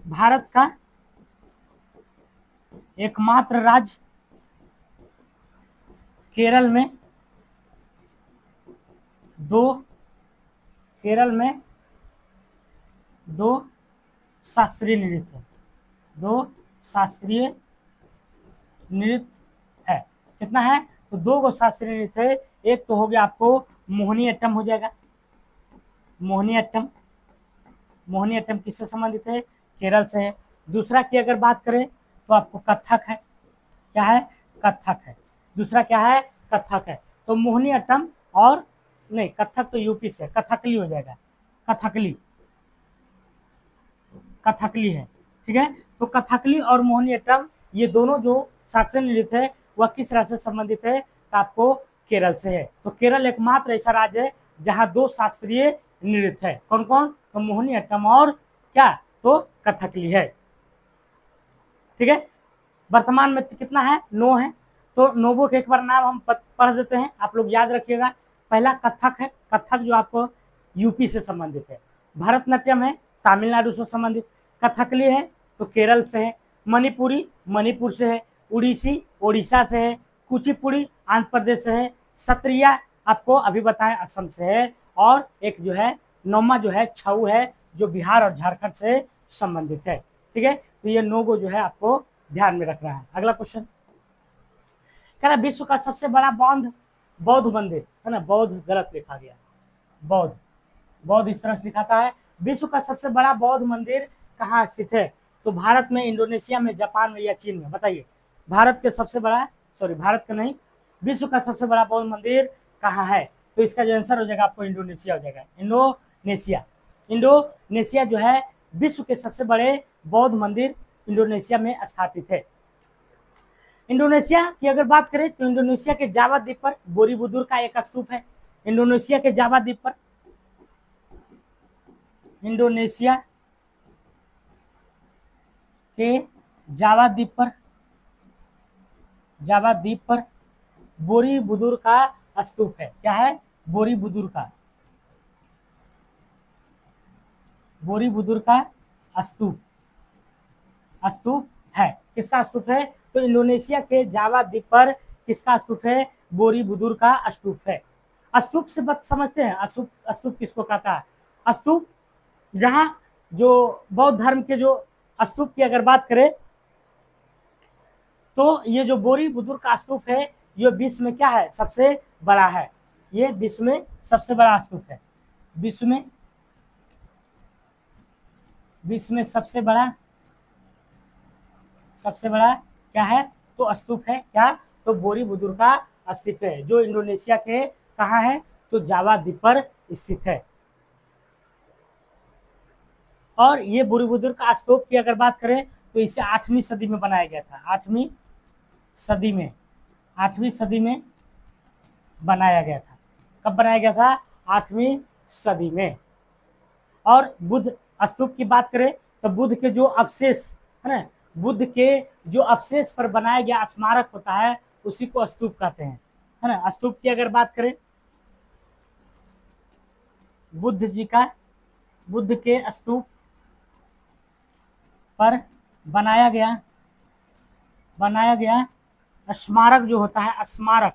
भारत का एकमात्र राज्य केरल में दो शास्त्रीय नृत्य है। 2 शास्त्रीय नृत्य है। कितना है? तो 2 गो शास्त्रीय नृत्य है। एक तो हो गया आपको मोहिनीअट्टम हो जाएगा। मोहिनीअट्टम किससे संबंधित है? केरल से है। दूसरा की अगर बात करें तो आपको कथक है। क्या है? कथक है। दूसरा क्या है? कथक है। तो मोहिनीअट्टम और नहीं, कथक तो यूपी से, कथकली हो जाएगा। कथकली है। ठीक है। तो कथकली और मोहिनीअट्टम ये दोनों जो शास्त्रीय नृत्य है वह किस राज्य से संबंधित है? तो आपको केरल से है। तो केरल एकमात्र ऐसा राज्य है जहां 2 शास्त्रीय नृत्य है। कौन कौन? तो मोहिनीअट्टम और क्या? तो कथकली है। ठीक है। वर्तमान में कितना है? 9 है। तो 9 के एक बार नाम हम पढ़ देते हैं, आप लोग याद रखिएगा। पहला कथक है। कथक जो आपको यूपी से संबंधित है। भरतनाट्यम है तमिलनाडु से संबंधित। कथकली है तो केरल से है। मणिपुरी मणिपुर से है। उड़ीसी ओडिशा से है। कुचिपुड़ी आंध्र प्रदेश से है। सत्रिया आपको अभी बताएं असम से है। और एक जो है नौमा जो है छऊ है जो बिहार और झारखंड से संबंधित है। ठीक है। तो ये 9 गो जो है आपको ध्यान में रखना है। अगला क्वेश्चन कह रहा विश्व का सबसे बड़ा बौद्ध मंदिर, है ना? बौद्ध गलत लिखा गया। बौद्ध इस तरह से लिखाता है। विश्व का सबसे बड़ा बौद्ध मंदिर कहाँ स्थित है? तो भारत में, इंडोनेशिया में, जापान में या चीन में? बताइए। भारत का नहीं, विश्व का सबसे बड़ा बौद्ध मंदिर कहाँ है? तो इसका जो आंसर हो जाएगा आपको इंडोनेशिया हो जाएगा। इंडोनेशिया जो है विश्व के सबसे बड़े बौद्ध मंदिर इंडोनेशिया में स्थापित है। इंडोनेशिया की अगर बात करें तो इंडोनेशिया के जावा द्वीप पर बोरीबुदुर का एक स्तूप है। इंडोनेशिया के जावा द्वीप पर बोरीबुदुर का स्तूप है। क्या है? बोरीबुदुर का स्तूप है। किसका स्तूप है? तो इंडोनेशिया के जावा द्वीप पर किसका स्तूप है? बोरीबुदुर का स्तूप है। स्तूप से बात समझते हैं? स्तूप किसको कहता है? स्तूप जहां जो बौद्ध धर्म के जो स्तूप की अगर बात करें तो ये जो बोरीबुदुर का स्तूप है ये विश्व में क्या है? सबसे बड़ा है। ये विश्व में सबसे बड़ा स्तूप है। विश्व में सबसे बड़ा क्या है? तो स्तूप है। क्या? तो बोरीबुदुर का स्तूप है जो इंडोनेशिया के कहाँ है? तो जावा द्वीप पर स्थित है। और ये बोरीबुदुर का स्तूप की अगर बात करें तो इसे 8वीं सदी में बनाया गया था। 8वीं सदी में, 8वीं सदी में बनाया गया था। कब बनाया गया था? 8वीं सदी में। और बुद्ध स्तूप की बात करें तो बुद्ध के जो अवशेष है ना, बुद्ध के जो अवशेष पर बनाया गया स्मारक होता है उसी को स्तूप कहते हैं, है ना। स्तूप की अगर बात करें, बुद्ध के स्तूप पर बनाया गया स्मारक जो होता है, स्मारक,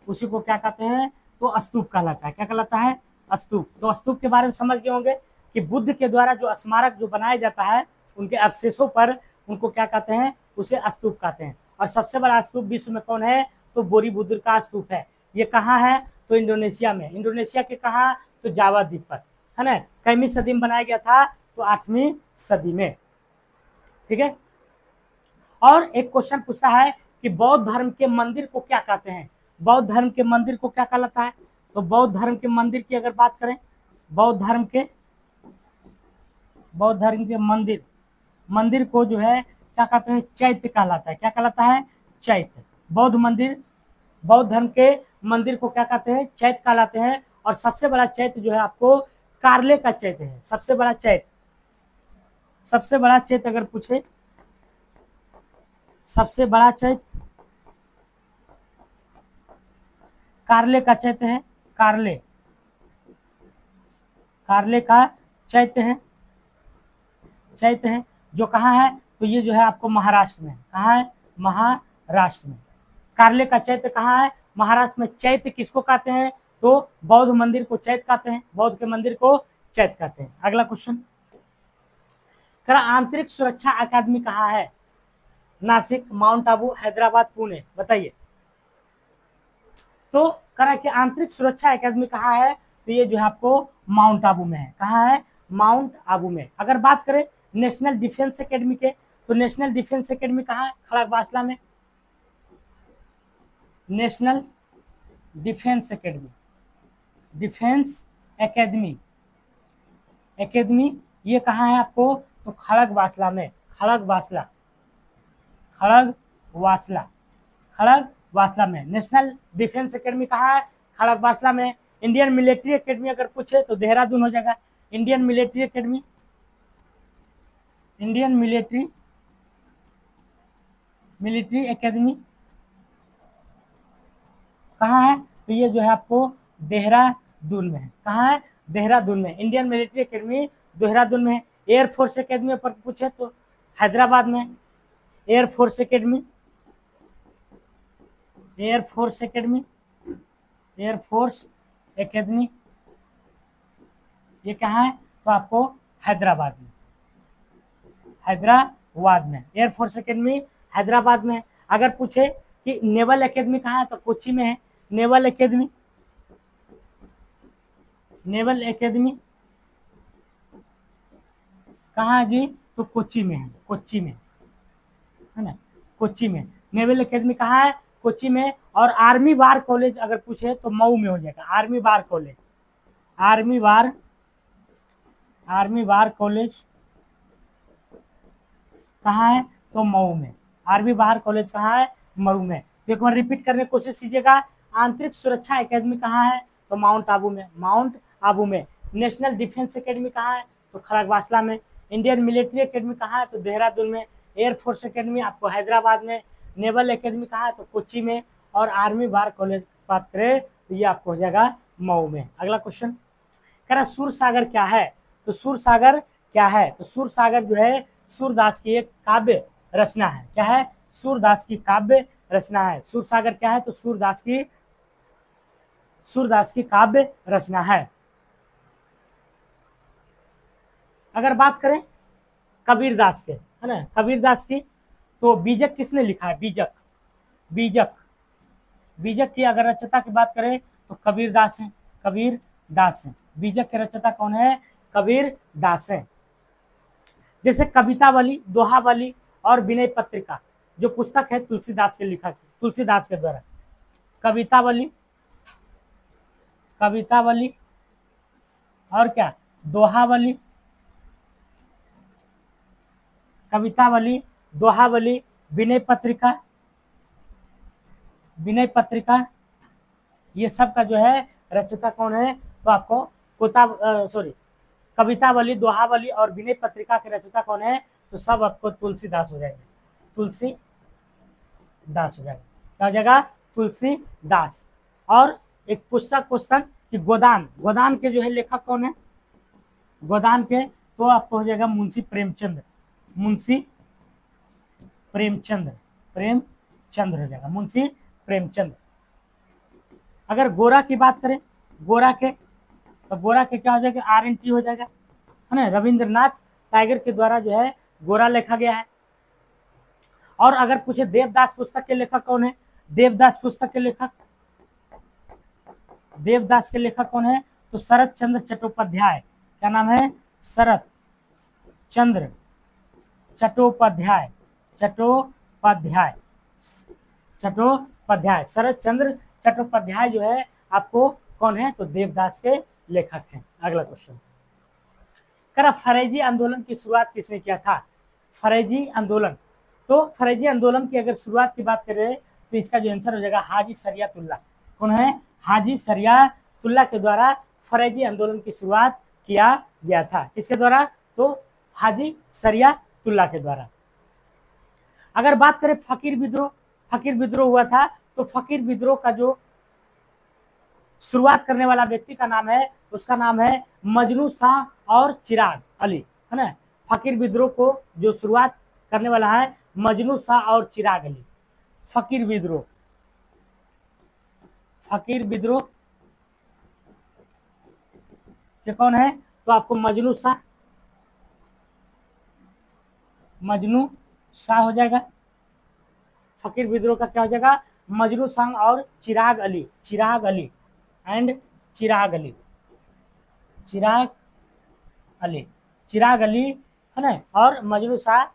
उसी को क्या कहते हैं? तो स्तूप कहलाता है। क्या कहलाता है? स्तूप। तो स्तूप के बारे में समझ गए होंगे कि बुद्ध के द्वारा जो स्मारक जो बनाया जाता है उनके अवशेषों पर, उनको क्या कहते हैं? उसे स्तूप कहते हैं। और सबसे बड़ा स्तूप विश्व में कौन है? तो बोरीबुद्र का स्तूप है। ये कहाँ है? तो इंडोनेशिया में। इंडोनेशिया के कहाँ? तो जावा द्वीप पर, है ना। कईवीं सदी में बनाया गया था? तो 8वीं सदी में। ठीक है। और एक क्वेश्चन पूछता है कि बौद्ध धर्म के मंदिर को क्या कहते हैं? बौद्ध धर्म के मंदिर को क्या कहलाता है? तो बौद्ध धर्म के मंदिर की अगर बात करें, बौद्ध धर्म के मंदिर को जो है क्या कहते हैं? चैत्य कहलाता है। क्या कहलाता है? चैत्य। बौद्ध धर्म के मंदिर को क्या कहते हैं? चैत्य कहलाते हैं। और सबसे बड़ा चैत्य जो है आपको कार्ले का चैत्य है। सबसे बड़ा चैत्य अगर पूछे, सबसे बड़ा चैत्य कार्ले का चैत्य है। कार्ले का चैत्य है जो कहाँ है? तो ये जो है आपको महाराष्ट्र में। कहाँ है? महाराष्ट्र में। कार्ले का चैत्य कहाँ है? महाराष्ट्र में। चैत्य किसको कहते हैं? तो बौद्ध मंदिर को चैत्य कहते हैं। बौद्ध के मंदिर को चैत्य कहते हैं। अगला क्वेश्चन, आंतरिक सुरक्षा अकादमी कहाँ है? नासिक, माउंट आबू, हैदराबाद, पुणे। बताइए। तो करा कि आंतरिक सुरक्षा अकादमी कहाँ है? तो ये जो है आपको माउंट आबू में है। कहाँ है? माउंट आबू में। अगर बात करें नेशनल डिफेंस एकेडमी के, तो नेशनल डिफेंस एकेडमी कहाँ है? खड़गवासला में। नेशनल डिफेंस एकेडमी ये कहाँ है आपको? तो खड़गवासला में। खड़गवासला में नेशनल डिफेंस एकेडमी कहाँ है? खड़गवासला में। इंडियन मिलिट्री एकेडमी अगर पूछे तो देहरादून हो जाएगा। इंडियन मिलिट्री एकेडमी कहाँ है? तो ये जो है आपको देहरादून में है। कहाँ है? देहरादून में। इंडियन मिलिट्री एकेडमी देहरादून में है। एयरफोर्स एकेडमी पर पूछे तो हैदराबाद में। एयरफोर्स एकेडमी ये कहाँ है? तो आपको हैदराबाद में। एयरफोर्स एकेडमी हैदराबाद में। अगर पूछे कि नेवल एकेडमी कहाँ है? तो कोच्चि में है। नेवल एकेडमी कहाँ है जी? तो कोच्चि में है। कोच्चि में, है ना। कोच्चि में नेवल एकेडमी कहाँ है? कोच्चि में। और आर्मी वार कॉलेज अगर पूछे तो मऊ में हो जाएगा। आर्मी वार कॉलेज कहाँ है? तो मऊ में। आर्मी वार कॉलेज कहाँ है? मऊ में। तो एक बार रिपीट करने की कोशिश कीजिएगा। आंतरिक सुरक्षा एकेडमी कहाँ है? तो माउंट आबू में। नेशनल डिफेंस एकेडमी कहाँ है? तो खड़गवासला में। इंडियन मिलिट्री एकेडमी कहाँ है? तो देहरादून में। एयरफोर्स एकेडमी आपको हैदराबाद में। नेवल एकेडमी कहाँ है? तो कोच्चि में। और आर्मी वार कॉलेज बात करें तो ये आपको हो जाएगा मऊ में। अगला क्वेश्चन, कह रहा सूरसागर क्या है? तो सूरसागर क्या है? तो सूरसागर जो है सूरदास की एक काव्य रचना है। क्या है? सूरदास की काव्य रचना है। सूरसागर क्या है? तो सूरदास की काव्य रचना है। अगर बात करें कबीरदास के, है ना, कबीरदास की, तो बीजक किसने लिखा है? बीजक की अगर रचयिता की बात करें तो कबीरदास हैं। बीजक के रचयिता कौन है? कबीरदास हैं। जैसे कवितावली, दोहावली और विनय पत्रिका जो पुस्तक है तुलसीदास के द्वारा। कवितावली और क्या? दोहावली, विनय पत्रिका विनय पत्रिका, ये सब का जो है रचयिता कौन है? तो आपको कवितावली, दोहावली और विनय पत्रिका के रचयिता कौन है? तो सब आपको तुलसीदास हो जाएगा, तुलसीदास हो जाएगा। क्या हो जाएगा? तुलसीदास। और एक पुस्तक क्वेश्चन कि गोदान के जो है लेखक कौन है? गोदान के तो आपको हो जाएगा मुंशी प्रेमचंद हो जाएगा, मुंशी प्रेमचंद। अगर गोरा की बात करें, गोरा के क्या हो जाएगा? RNT हो जाएगा, है ना। रविंद्रनाथ टैगोर के द्वारा जो है गोरा लिखा गया है। और अगर पूछे देवदास पुस्तक के लेखक कौन है? देवदास के लेखक कौन है? तो शरत चंद्र चट्टोपाध्याय। क्या नाम है? शरत चंद्र चट्टोपाध्याय। शरत चंद्र चट्टोपाध्याय जो है आपको कौन है? तो देवदास के लेखक हैं। अगला क्वेश्चन, फरेजी आंदोलन की शुरुआत किसने किया था? फरेजी आंदोलन, तो फरेजी आंदोलन की अगर शुरुआत की बात करें तो इसका जो आंसर हो जाएगा हाजी शरियतुल्लाह। कौन है? हाजी शरियतुल्लाह के द्वारा फरेजी आंदोलन की शुरुआत किया गया था। किसके द्वारा? तो हाजी शरियतुल्लाह के द्वारा। अगर बात करें फकीर विद्रोह हुआ था, तो फकीर विद्रोह का जो शुरुआत करने वाला व्यक्ति का नाम है, उसका नाम है मजनू शाह और चिराग अली, है ना। फकीर विद्रोह को जो शुरुआत करने वाला है मजनू शाह और चिराग अली। फकीर विद्रोह के कौन है? तो आपको मजनू शाह हो जाएगा। फकीर विद्रोह का क्या हो जाएगा? मजनू शाह और चिराग अली है ना। और मजनू शाह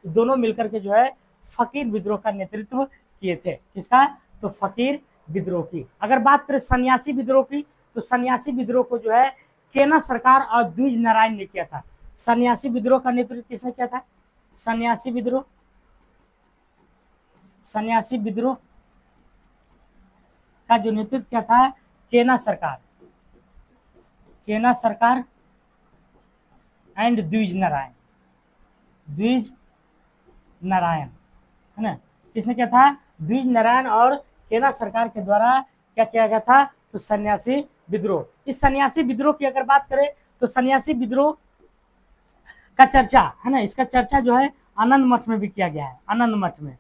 दोनों मिलकर के जो है फकीर विद्रोह का नेतृत्व किए थे। किसका? तो फकीर विद्रोह की। अगर बात करें सन्यासी विद्रोह की, तो सन्यासी विद्रोह को जो है केना सरकार और द्विज नारायण ने किया था। सन्यासी विद्रोह का नेतृत्व किसने किया था? सन्यासी विद्रोह का जो नेतृत्व किया था केना सरकार एंड द्विज नारायण, है ना। किसने किया था? द्विज नारायण और केना सरकार के द्वारा क्या किया गया था? तो सन्यासी विद्रोह। इस सन्यासी विद्रोह की अगर बात करें तो सन्यासी विद्रोह का चर्चा, है ना, इसका चर्चा जो है आनंद मठ में भी किया गया है। आनंद मठ में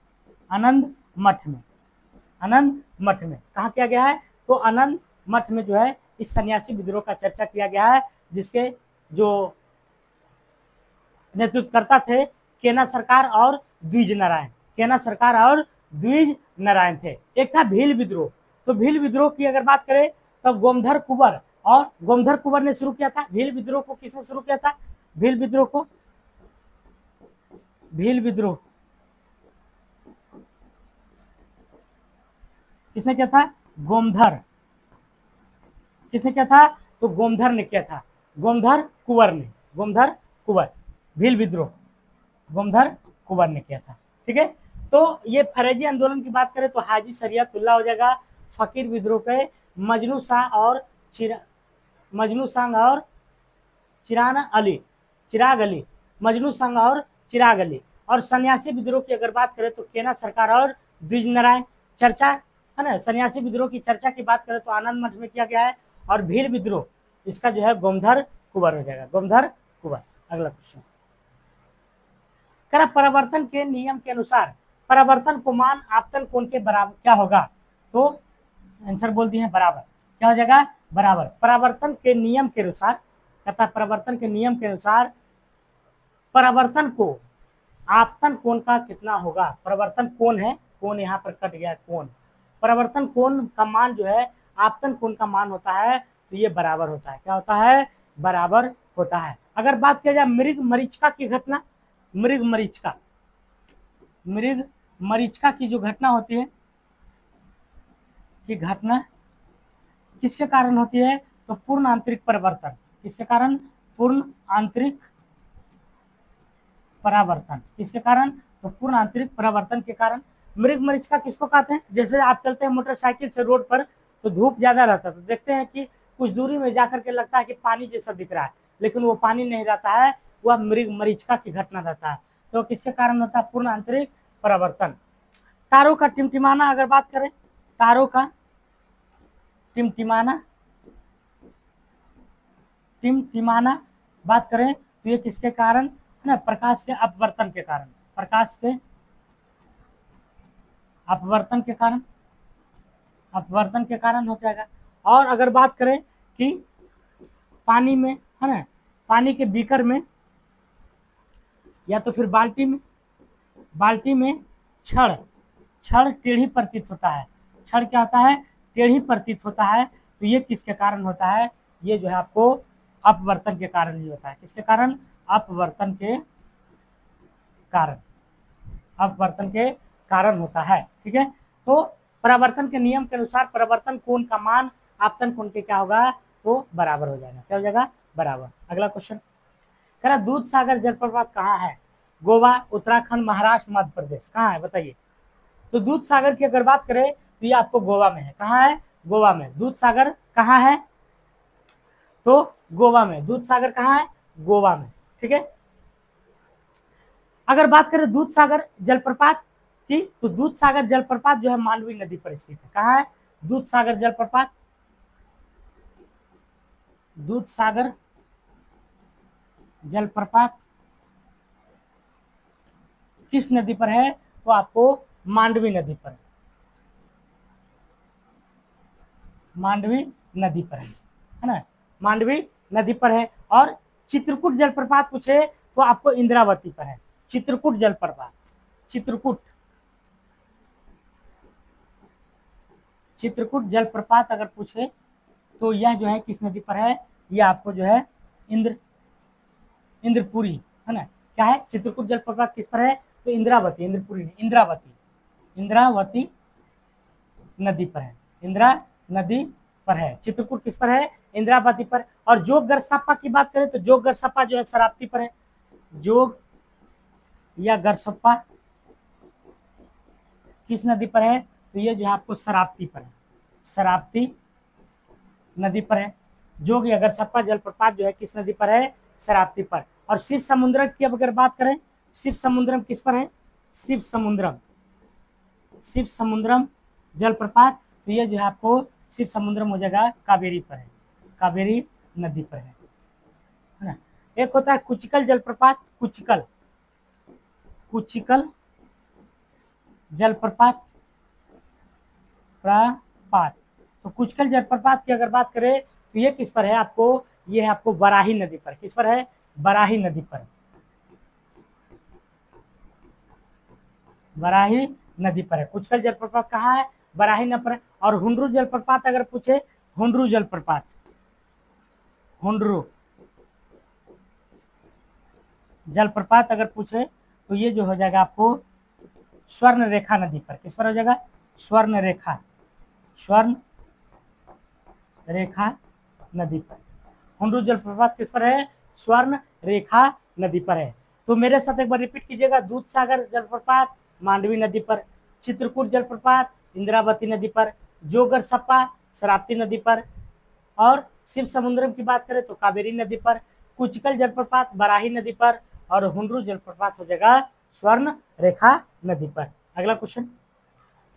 कहाँ किया गया है? तो आनंद मठ में जो है इस सन्यासी विद्रोह का चर्चा किया गया है, जिसके जो नेतृत्वकर्ता थे केना सरकार और द्विज नारायण थे। एक था भील विद्रोह। तो भील विद्रोह की अगर बात करें तो गोमधर कुंवर ने शुरू किया था। भील विद्रोह को किसने शुरू किया था? भील विद्रोह किसने किया था? गोमधर। किसने किया था? तो गोमधर ने किया था। गोमधर कुंवर। भील विद्रोह गोमधर कुंवर ने किया था। ठीक है। तो ये फरेजी आंदोलन की बात करें तो हाजी शरियतुल्लाह हो जाएगा। फकीर विद्रोह के मजनू शाह और चिराग अली। और सन्यासी विद्रोह की अगर बात करें तो केना सरकार और द्विज नारायण। चर्चा, है ना, सन्यासी विद्रोह की चर्चा की बात करें तो आनंद मठ में किया गया है। और भील विद्रोह इसका जो है गोमधर कुंवर हो जाएगा। अगला क्वेश्चन, परिवर्तन के नियम के अनुसार परिवर्तन को मान आपतन कोण के बराबर क्या होगा? तो आंसर बोल दिए हैं बराबर। क्या हो जाएगा? बराबर। परिवर्तन के नियम के अनुसार परिवर्तन को आपतन कोण का कितना होगा? परिवर्तन कोण है, कोण यहाँ पर कट गया, कोण। परिवर्तन कोण का मान जो है आपतन कोण का मान होता है तो ये बराबर होता है। क्या होता है? बराबर होता है। अगर बात किया जाए मृग मरीचिका की घटना, मृग मरीचिका की जो घटना होती है कि घटना किसके कारण होती है? तो पूर्ण आंतरिक परिवर्तन। किसके कारण? पूर्ण आंतरिक परावर्तन। किसके कारण? तो पूर्ण आंतरिक परावर्तन के कारण मृग मरीचिका किसको कहते हैं? जैसे आप चलते हैं मोटरसाइकिल से रोड पर तो धूप ज्यादा रहता है, तो देखते हैं कि कुछ दूरी में जाकर के लगता है कि पानी जैसा दिख रहा है, लेकिन वो पानी नहीं रहता है, वह मृग मरीचिका की घटना रहता है। तो किसके कारण होता है? पूर्ण आंतरिक परावर्तन। तारों का टिमटिमाना अगर बात करें, तारों का टिमटिमाना बात करें तो ये किसके कारण है ना? प्रकाश के अपवर्तन के कारण, प्रकाश के अपवर्तन के कारण हो जाएगा। और अगर बात करें कि पानी में है ना, पानी के बीकर में या तो फिर बाल्टी में क्षण टेढ़ी प्रतीत होता है। क्षण क्या होता है? टेढ़ी प्रतीत होता है। तो ये किसके कारण होता है? ये जो है आपको अपवर्तन के कारण ही होता है। किसके कारण? अपवर्तन के कारण होता है। ठीक है, तो परावर्तन के नियम के अनुसार परावर्तन कोण का मान आपतन कोण के क्या होगा? तो बराबर हो जाएगा। क्या हो जाएगा? बराबर। अगला क्वेश्चन कह रहा दूध सागर जलप्रपात कहाँ है? गोवा, उत्तराखंड, महाराष्ट्र, मध्य प्रदेश, कहाँ है बताइए? तो दूध सागर की अगर बात करें तो ये आपको गोवा में है। कहाँ है? गोवा में। दूध सागर कहाँ है? तो गोवा में। दूध सागर कहाँ है? गोवा में। ठीक है, अगर बात करें दूध सागर जलप्रपात की, तो दूध सागर जलप्रपात जो है मांडवी नदी पर स्थित है। कहाँ है? दूध सागर जलप्रपात, दूध सागर जलप्रपात किस नदी पर है? तो आपको मांडवी नदी पर, मांडवी नदी पर है ना? मांडवी नदी पर है। और चित्रकूट जलप्रपात पूछे तो आपको इंद्रावती पर है। चित्रकूट जलप्रपात, चित्रकूट जलप्रपात अगर पूछे तो यह जो है किस नदी पर है? यह आपको जो है इंद्रपुरी है ना? क्या है? चित्रकूट जलप्रपात किस पर है? तो इंद्रावती, इंद्रपुरी नहीं, इंद्रावती नदी पर है। इंदिरा नदी पर है। चित्रकूट किस पर है? इंद्रावती पर। और जोग गरसप्पा की बात करें तो जोग गरसप्पा जो है शरावती पर है। जोग या गरसप्पा किस नदी पर है? तो ये जो है आपको शरावती पर है, शरावती नदी पर है। जोग या गरसप्पा जलप्रपात जो है किस नदी पर है? शरावती पर। और शिव समुद्रम की अगर बात करें, शिव समुद्रम किस पर है? शिव समुद्रम जलप्रपात, तो ये जो है आपको शिव समुद्रम हो जाएगा कावेरी पर है, कावेरी नदी पर है ना? एक होता है कुचिकल जलप्रपात, कुचिकल जलप्रपात तो कुचिकल जलप्रपात की अगर बात करें तो ये किस पर है आपको? ये है आपको बराही नदी पर। किस पर है? बराही नदी पर, बराही नदी पर है। कुचिकल जलप्रपात कहाँ है? बराही नदी पर है। और हुंड्रू जलप्रपात अगर पूछे, हुंड्रू जलप्रपात, हुंड्रू जलप्रपात अगर पूछे तो ये जो हो जाएगा आपको स्वर्ण रेखा नदी पर। किस पर हो जाएगा? स्वर्ण रेखा नदी पर। हुंड्रू जलप्रपात किस पर है? स्वर्ण रेखा नदी पर है। तो मेरे साथ एक बार रिपीट कीजिएगा। दूध सागर जलप्रपात मांडवी नदी पर, चित्रकूट जलप्रपात इंद्रावती नदी पर, जोगर सप्पा शरावती नदी पर, और शिव समुद्रम की बात करें तो कावेरी नदी पर, कुचिकल जलप्रपात बराही नदी पर, और हुंड्रू जलप्रपात हो जाएगा स्वर्ण रेखा नदी पर। अगला क्वेश्चन।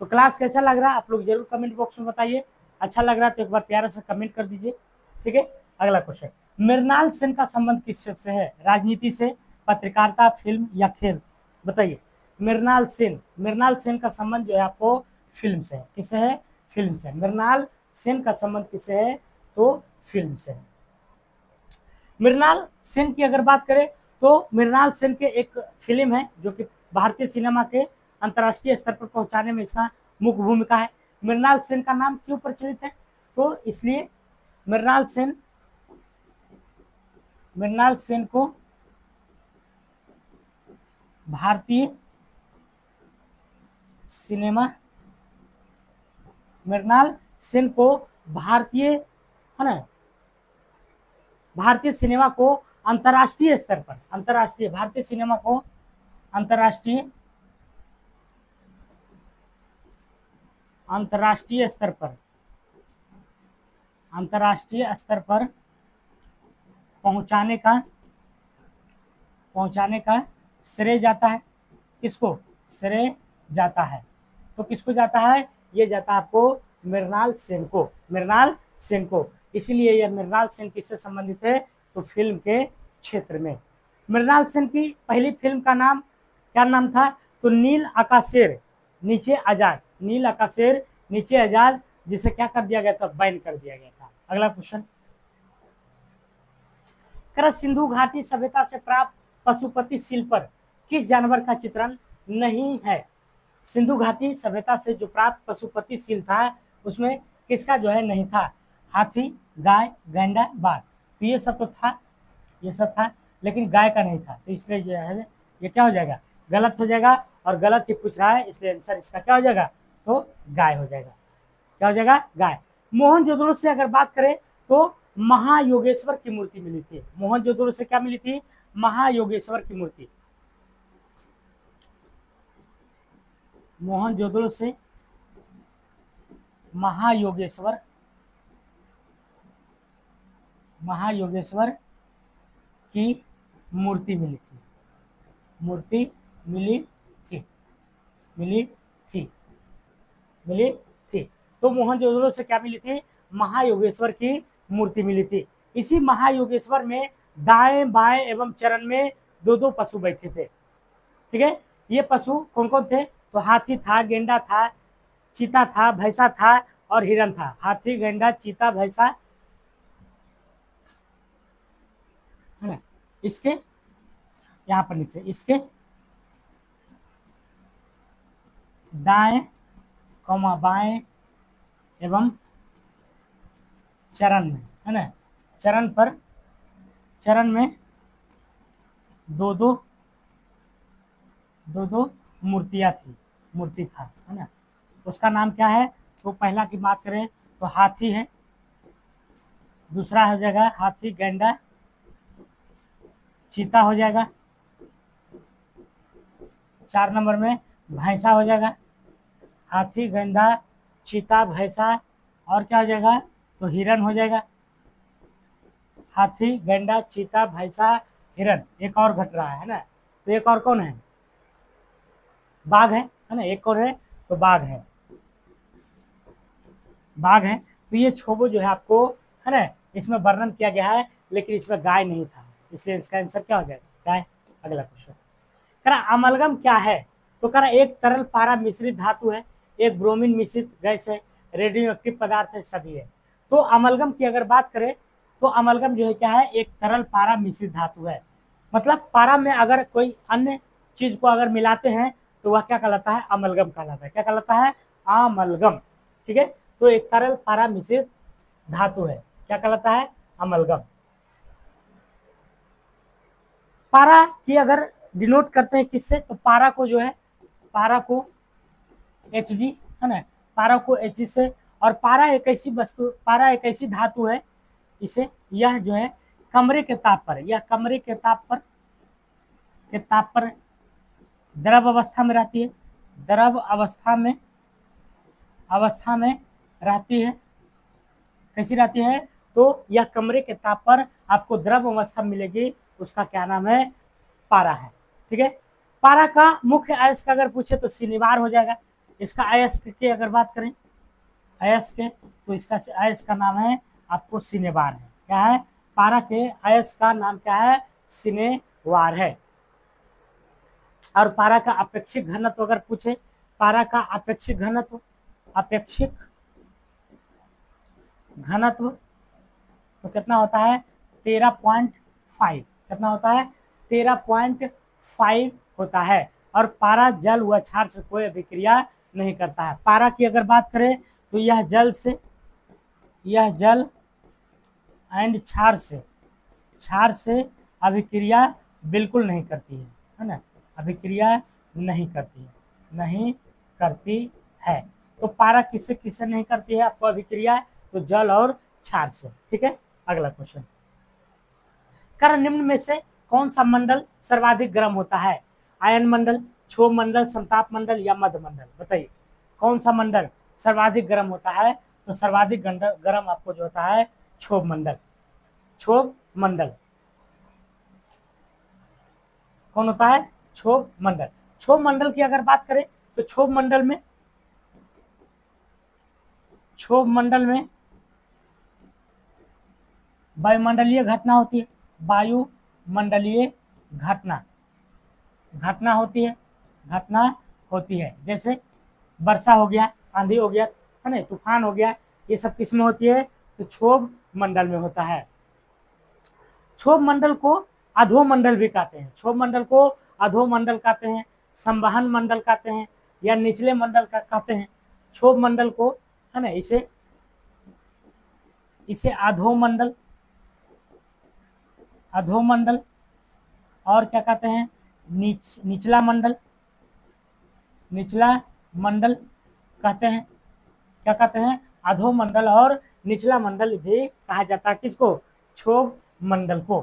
तो क्लास कैसा लग रहा है आप लोग जरूर कमेंट बॉक्स में बताइए। अच्छा लग रहा है तो एक बार प्यारा सा कमेंट कर दीजिए। ठीक है, अगला क्वेश्चन। मृणाल सेन का संबंध किस क्षेत्र से है? राजनीति से, पत्रकारिता, फिल्म या खेल? बताइए। मृणाल सेन का संबंध जो है आपको फिल्म से है। किससे है? फिल्म से। मृणाल सेन का संबंध किससे है? तो फिल्म से है। मृणाल सेन की अगर बात करें तो मृणाल सेन के एक फिल्म है जो कि भारतीय सिनेमा के अंतर्राष्ट्रीय स्तर पर पहुंचाने में इसका मुख्य भूमिका है। मृणाल सेन का नाम क्यों प्रचलित है? तो इसलिए मृणाल सेन को भारतीय सिनेमा, मृणाल सेन को भारतीय है ना, भारतीय सिनेमा को अंतर्राष्ट्रीय स्तर पर, भारतीय सिनेमा को अंतर्राष्ट्रीय अंतर्राष्ट्रीय स्तर पर पहुंचाने का श्रेय जाता है। किसको श्रेय जाता है? तो किसको जाता है? ये जाता है आपको मृणाल सेन को। इसीलिए यह मृणाल सेन किससे संबंधित है? तो फिल्म के क्षेत्र में। मृणाल सेन की पहली फिल्म का नाम क्या नाम था? तो नील आकाशेर नीचे आजाद, जिसे क्या कर दिया गया था? बैन कर दिया गया था। अगला क्वेश्चन, सिंधु घाटी सभ्यता से प्राप्त पशुपति शिल्प पर किस जानवर का चित्रण नहीं है? सिंधु घाटी सभ्यता से जो प्राप्त पशुपति शिल्प था उसमें किसका जो है नहीं था? हाथी, गाय, गैंडा, बाघ। तो ये सब था, लेकिन गाय का नहीं था। तो इसलिए जो है ये क्या हो जाएगा? गलत हो जाएगा, और गलत ही पूछ रहा है, इसलिए आंसर इसका क्या हो जाएगा? तो गाय हो जाएगा। क्या हो जाएगा? गाय। मोहनजोदड़ो से अगर बात करें तो महायोगेश्वर की मूर्ति मिली थी। मोहनजोदड़ो से क्या मिली थी? महायोगेश्वर की मूर्ति। मोहनजोदड़ो से महायोगेश्वर की मूर्ति मिली थी। तो मोहनजोदड़ो से क्या मिली थी? महायोगेश्वर की मूर्ति मिली थी। इसी महायोगेश्वर में दाएं बाएं एवं चरण में दो पशु बैठे थे। ठीक है, ये पशु कौन कौन थे? तो हाथी था, गेंडा था, चीता था, भैंसा था और हिरन था। हाथी, गेंडा, चीता, भैंसा, है ना। इसके यहाँ पर लिखे, इसके दाएं बाएं एवं चरण में, है ना, चरण में दो मूर्ति था, है ना। उसका नाम क्या है? तो पहला की बात करें तो हाथी है, दूसरा हो जाएगा हाथी, गैंडा, चीता हो जाएगा, 4 नंबर में भैंसा हो जाएगा। हाथी, गैंडा, चीता, भैंसा और क्या हो जाएगा? तो हिरन हो जाएगा। हाथी, गैंडा, चीता, भैंसा, हिरन। एक और घट रहा है ना, तो एक और कौन है? बाघ है ना। एक कौन है? तो बाघ है। तो ये छोबो जो है आपको, है ना, इसमें वर्णन किया गया है, लेकिन इसमें गाय नहीं था, इसलिए इसका आंसर क्या हो जाएगा? गाय। अगला क्वेश्चन, करा अमलगम क्या है? तो करा एक तरल पारा मिश्रित धातु है, एक ब्रोमीन मिश्रित गैस है, रेडियो एक्टिव पदार्थ है, सभी है। तो अमलगम की अगर बात करें तो अमलगम जो है क्या है? एक तरल पारा मिश्रित धातु है। मतलब पारा में अगर कोई अन्य चीज को अगर मिलाते हैं तो वह क्या कहलाता है? अमलगम कहलाता है। क्या कहलाता है? अमलगम। ठीक है, तो एक तरल पारा मिश्रित धातु है, क्या कहलाता है? अमलगम। पारा की अगर डिनोट करते हैं किससे? तो पारा को जो है, पारा को Hg, है ना, पारा को Hg से। और पारा एक ऐसी धातु है, इसे यह जो है कमरे के ताप पर द्रव अवस्था में रहती है, कैसी रहती है? तो यह कमरे के ताप पर आपको द्रव अवस्था मिलेगी, उसका क्या नाम है? पारा है। ठीक है, पारा का मुख्य अयस्क अगर पूछे तो सिनेबार हो जाएगा। इसका अयस्क की अगर बात करें, तो इसका अयस्क का नाम है आपको सिनेबार है। क्या है? पारा के अयस्क का नाम क्या है? सिनेबार है। और पारा का अपेक्षिक घनत्व अगर पूछे, पारा का अपेक्षिक घनत्व तो कितना होता है? 13.5। कितना होता है? 13.5 होता है। और पारा जल व क्षार से कोई अभिक्रिया नहीं करता है। पारा की अगर बात करें तो यह जल एंड क्षार से अभिक्रिया बिल्कुल नहीं करती है ना, अभिक्रिया नहीं करती है। तो पारा किससे नहीं करती है आपको अभिक्रिया? तो जल और क्षार से। ठीक है, अगला क्वेश्चन, कर निम्न में से कौन सा मंडल सर्वाधिक गर्म होता है? आयन मंडल, क्षोभ मंडल, संताप मंडल या मध्य मंडल? बताइए कौन सा मंडल सर्वाधिक गर्म होता है? तो सर्वाधिक गर्म आपको जो होता है क्षोभ मंडल। क्षोभ मंडल कौन होता है? क्षोभ मंडल। क्षोभ मंडल की अगर बात करें तो क्षोभ मंडल में वायुमंडलीय घटना होती है। वायुमंडलीय घटना होती है। जैसे वर्षा हो गया, आंधी हो गया, है ना, तूफान हो गया, ये सब किस में होती है? तो क्षोभ मंडल में होता है। क्षोभ मंडल को अधोमंडल भी कहते हैं। क्षोभ मंडल को अधोमंडल कहते हैं, संवहन मंडल कहते हैं, या निचले मंडल का कहते हैं। क्षोभ मंडल को, है ना, इसे अधोमंडल और क्या कहते हैं? निचला मंडल कहते हैं। क्या कहते हैं? अधोमंडल और निचला मंडल भी कहा जाता है किसको? क्षोभ मंडल को।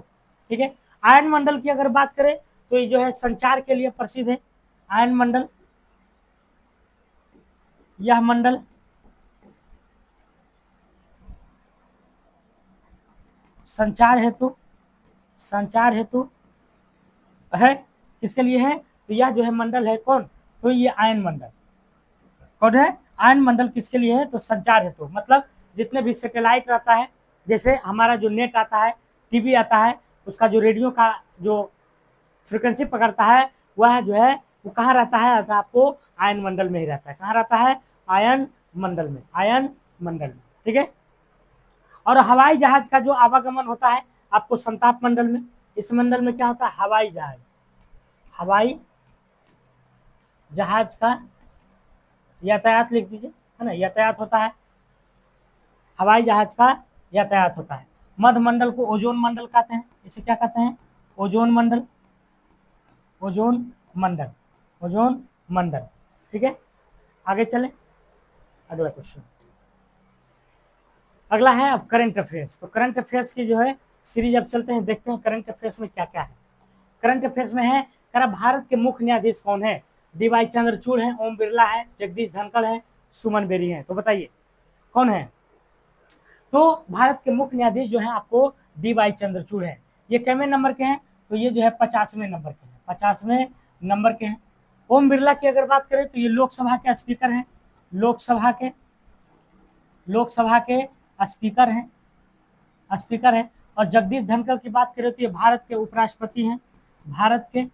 ठीक है। आयन मंडल की अगर बात करें तो ये जो है संचार के लिए प्रसिद्ध है। आयन मंडल, यह मंडल संचार हेतु है। किसके लिए है? तो यह जो है मंडल है कौन? तो ये आयन मंडल कौन है? आयन मंडल किसके लिए है? तो संचार हेतु, मतलब जितने भी सैटेलाइट रहता है, जैसे हमारा जो नेट आता है, टीवी आता है, उसका जो रेडियो का जो फ्रिक्वेंसी पकड़ता है, वह जो है वो कहाँ रहता है? तो आपको आयन मंडल में ही रहता है। कहाँ रहता है? आयन मंडल में। ठीक है। और हवाई जहाज का जो आवागमन होता है आपको संताप मंडल में। इस मंडल में क्या होता है? हवाई जहाज का यातायात लिख दीजिए, है ना, यातायात होता है। हवाई जहाज का यातायात होता है। मध्य मंडल को ओजोन मंडल कहते हैं। इसे क्या कहते हैं? ओजोन मंडल। ठीक है। आगे चले, अगला क्वेश्चन। अगला है अब करंट अफेयर्स। तो करंट अफेयर्स की जो है सीरीज अब चलते हैं, देखते हैं करंट अफेयर्स में क्या क्या है। करंट अफेयर्स में है भारत के मुख्य न्यायाधीश कौन है? डी.वाई. चंद्रचूड़ है, ओम बिरला है, जगदीश धनखड़ है, सुमन बेरी है। तो बताइए कौन है? तो भारत के मुख्य न्यायाधीश जो है आपको डी.वाई. चंद्रचूड़ है। ये कितने नंबर के हैं? तो ये जो है 50वें नंबर के हैं। 50वें नंबर के हैं। ओम बिरला की अगर बात करें तो ये लोकसभा के स्पीकर हैं। लोकसभा के स्पीकर हैं। और जगदीश धनखड़ की बात करें तो ये भारत के उपराष्ट्रपति हैं। भारत के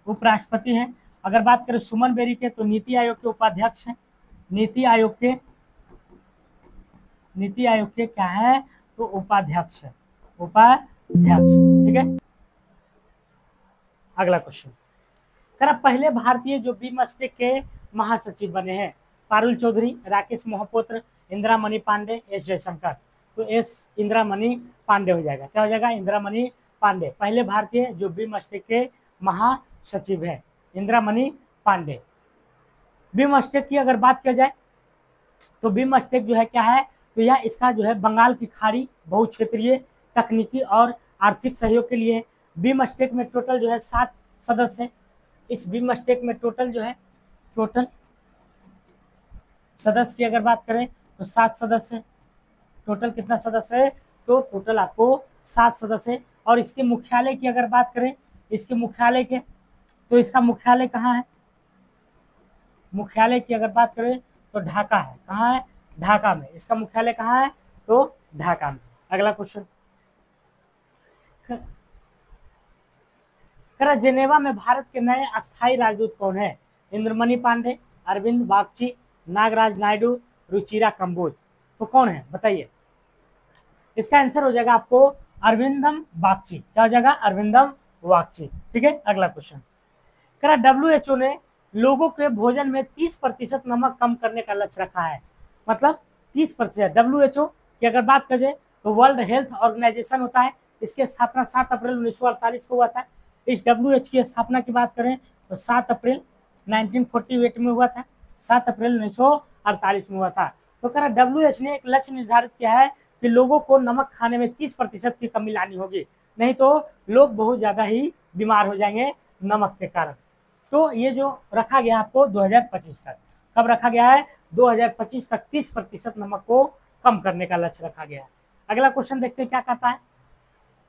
उपराष्ट्रपति हैं। अगर बात करें सुमन बेरी के तो नीति आयोग के उपाध्यक्ष हैं। नीति आयोग के क्या है? तो उपाध्यक्ष है। ठीक है। अगला क्वेश्चन, पहले भारतीय जो बीमस्टेक के महासचिव बने हैं? पारुल चौधरी, राकेश मोहपात्र, इंदिरामणि पांडे, एस जयशंकर। तो एस इंदिरामणि पांडे हो जाएगा। क्या हो जाएगा? इंदिरामणि पांडे। पहले भारतीय जो बीमस्टेक के महासचिव है इंदिरामणि पांडे। बीमस्टेक की अगर बात किया जाए तो बीमस्टेक जो है क्या है? तो यह इसका जो है बंगाल की खाड़ी, बहुक्षेत्रीय, तकनीकी और आर्थिक सहयोग के लिए। बीमस्टेक में टोटल जो है 7 सदस्य है। इस बीमस्टेक में टोटल सदस्य की अगर बात करें तो 7 सदस्य है। टोटल कितना सदस्य है? तो टोटल आपको 7 सदस्य है। और इसके मुख्यालय की अगर बात करें, इसके मुख्यालय के, तो इसका मुख्यालय कहाँ है? मुख्यालय की अगर बात करें तो ढाका है। कहाँ है? ढाका में। इसका मुख्यालय कहाँ है? तो ढाका में। अगला क्वेश्चन, जेनेवा में भारत के नए अस्थायी राजदूत कौन है? इंद्रमणि पांडे, अरविंद बागची, नागराज नायडू, रुचिरा कंबोज। तो कौन है बताइए? इसका आंसर हो जाएगा आपको अरविंदम बागची। क्या हो जाएगा? अरविंदम बागची। ठीक है। अगला क्वेश्चन, WHO ने लोगों के भोजन में 30% नमक कम करने का लक्ष्य रखा है। मतलब 30%। WHO की अगर बात करें तो वर्ल्ड हेल्थ ऑर्गेनाइजेशन होता है। इसकी स्थापना 7 अप्रैल 1948 को हुआ था। इस WHO की स्थापना की बात करें तो 7 अप्रैल 1948 में हुआ था। 7 अप्रैल 1948 में हुआ था। तो WHO ने एक लक्ष्य निर्धारित किया है कि लोगों को नमक खाने में 30% की कमी लानी होगी, नहीं तो लोग बहुत ज्यादा ही बीमार हो जाएंगे नमक के कारण। तो ये जो रखा गया आपको 2025 तक, कब रखा गया है? 2025 तक 30% नमक को कम करने का लक्ष्य रखा गया है। अगला क्वेश्चन देखते हैं क्या कहता है,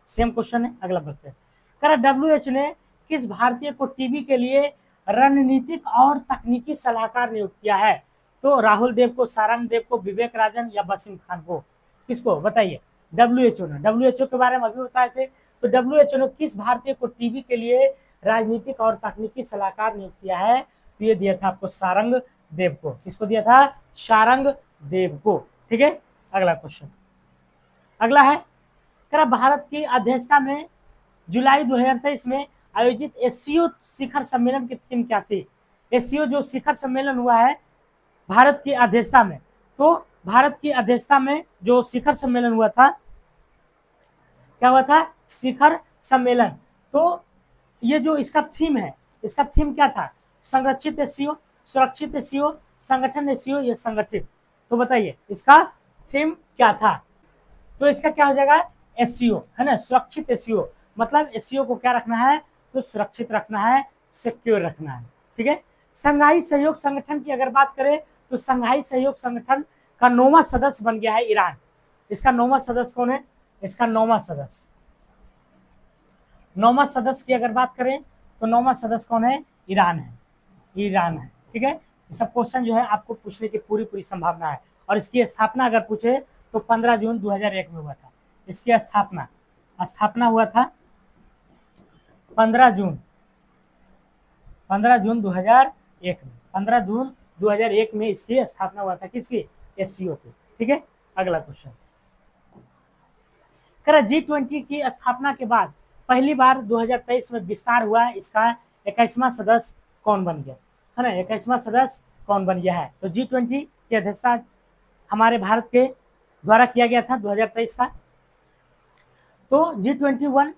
सेम क्वेश्चन है, अगला बढ़ते हैं। WHO ने किस भारतीय को टीबी के लिए रणनीतिक और तकनीकी सलाहकार नियुक्त किया है? तो राहुल देव को, सारंग देव को, विवेक राजन या वसीम खान को? किसको बताइए? WHO ने, WHO के बारे में अभी बताए थे। तो WHO ने किस भारतीय को टीबी के लिए राजनीतिक और तकनीकी सलाहकार नियुक्त किया है? तो ये दिया था आपको सारंग देव को। किसको दिया था? सारंग देव को। ठीक है, अगला क्वेश्चन, अगला है, भारत की अध्यक्षता में जुलाई 2023 में आयोजित एससीओ शिखर सम्मेलन की थीम क्या थी? एससीओ जो शिखर सम्मेलन हुआ है भारत की अध्यक्षता में, तो भारत की अध्यक्षता में जो शिखर सम्मेलन हुआ था, क्या हुआ था? शिखर सम्मेलन। तो ये जो इसका थीम है, इसका थीम क्या था? संरक्षित एससीओ, सुरक्षित एससीओ, संगठन एससीओ या संगठित? तो बताइए इसका थीम क्या था? तो इसका क्या हो जाएगा? एससीओ, है ना, सुरक्षित एससीओ। मतलब एससीओ को क्या रखना है? तो सुरक्षित रखना है, सिक्योर रखना है। ठीक है। संघाई सहयोग संगठन की अगर बात करें तो संघाई सहयोग संगठन का 9वां सदस्य बन गया है ईरान। इसका 9वां सदस्य कौन है? इसका 9वां सदस्य, 9वां सदस्य की अगर बात करें तो 9वां सदस्य कौन है? ईरान है, ईरान है। ठीक है, ये सब क्वेश्चन जो है आपको पूछने की पूरी संभावना है। और इसकी स्थापना अगर पूछे तो 15 जून 2001 में हुआ था। इसकी स्थापना हुआ था 15 जून 2001 में। 15 जून 2001 में इसकी स्थापना हुआ था। किसकी? एससीओ की। ठीक है, अगला क्वेश्चन, G20 की स्थापना के बाद पहली बार 2023 में विस्तार हुआ, इसका 21वां सदस्य कौन बन गया? है ना, 21वां सदस्य कौन बन गया है? तो G20 की अध्यक्षता हमारे भारत के द्वारा किया गया था 2023 का। तो G21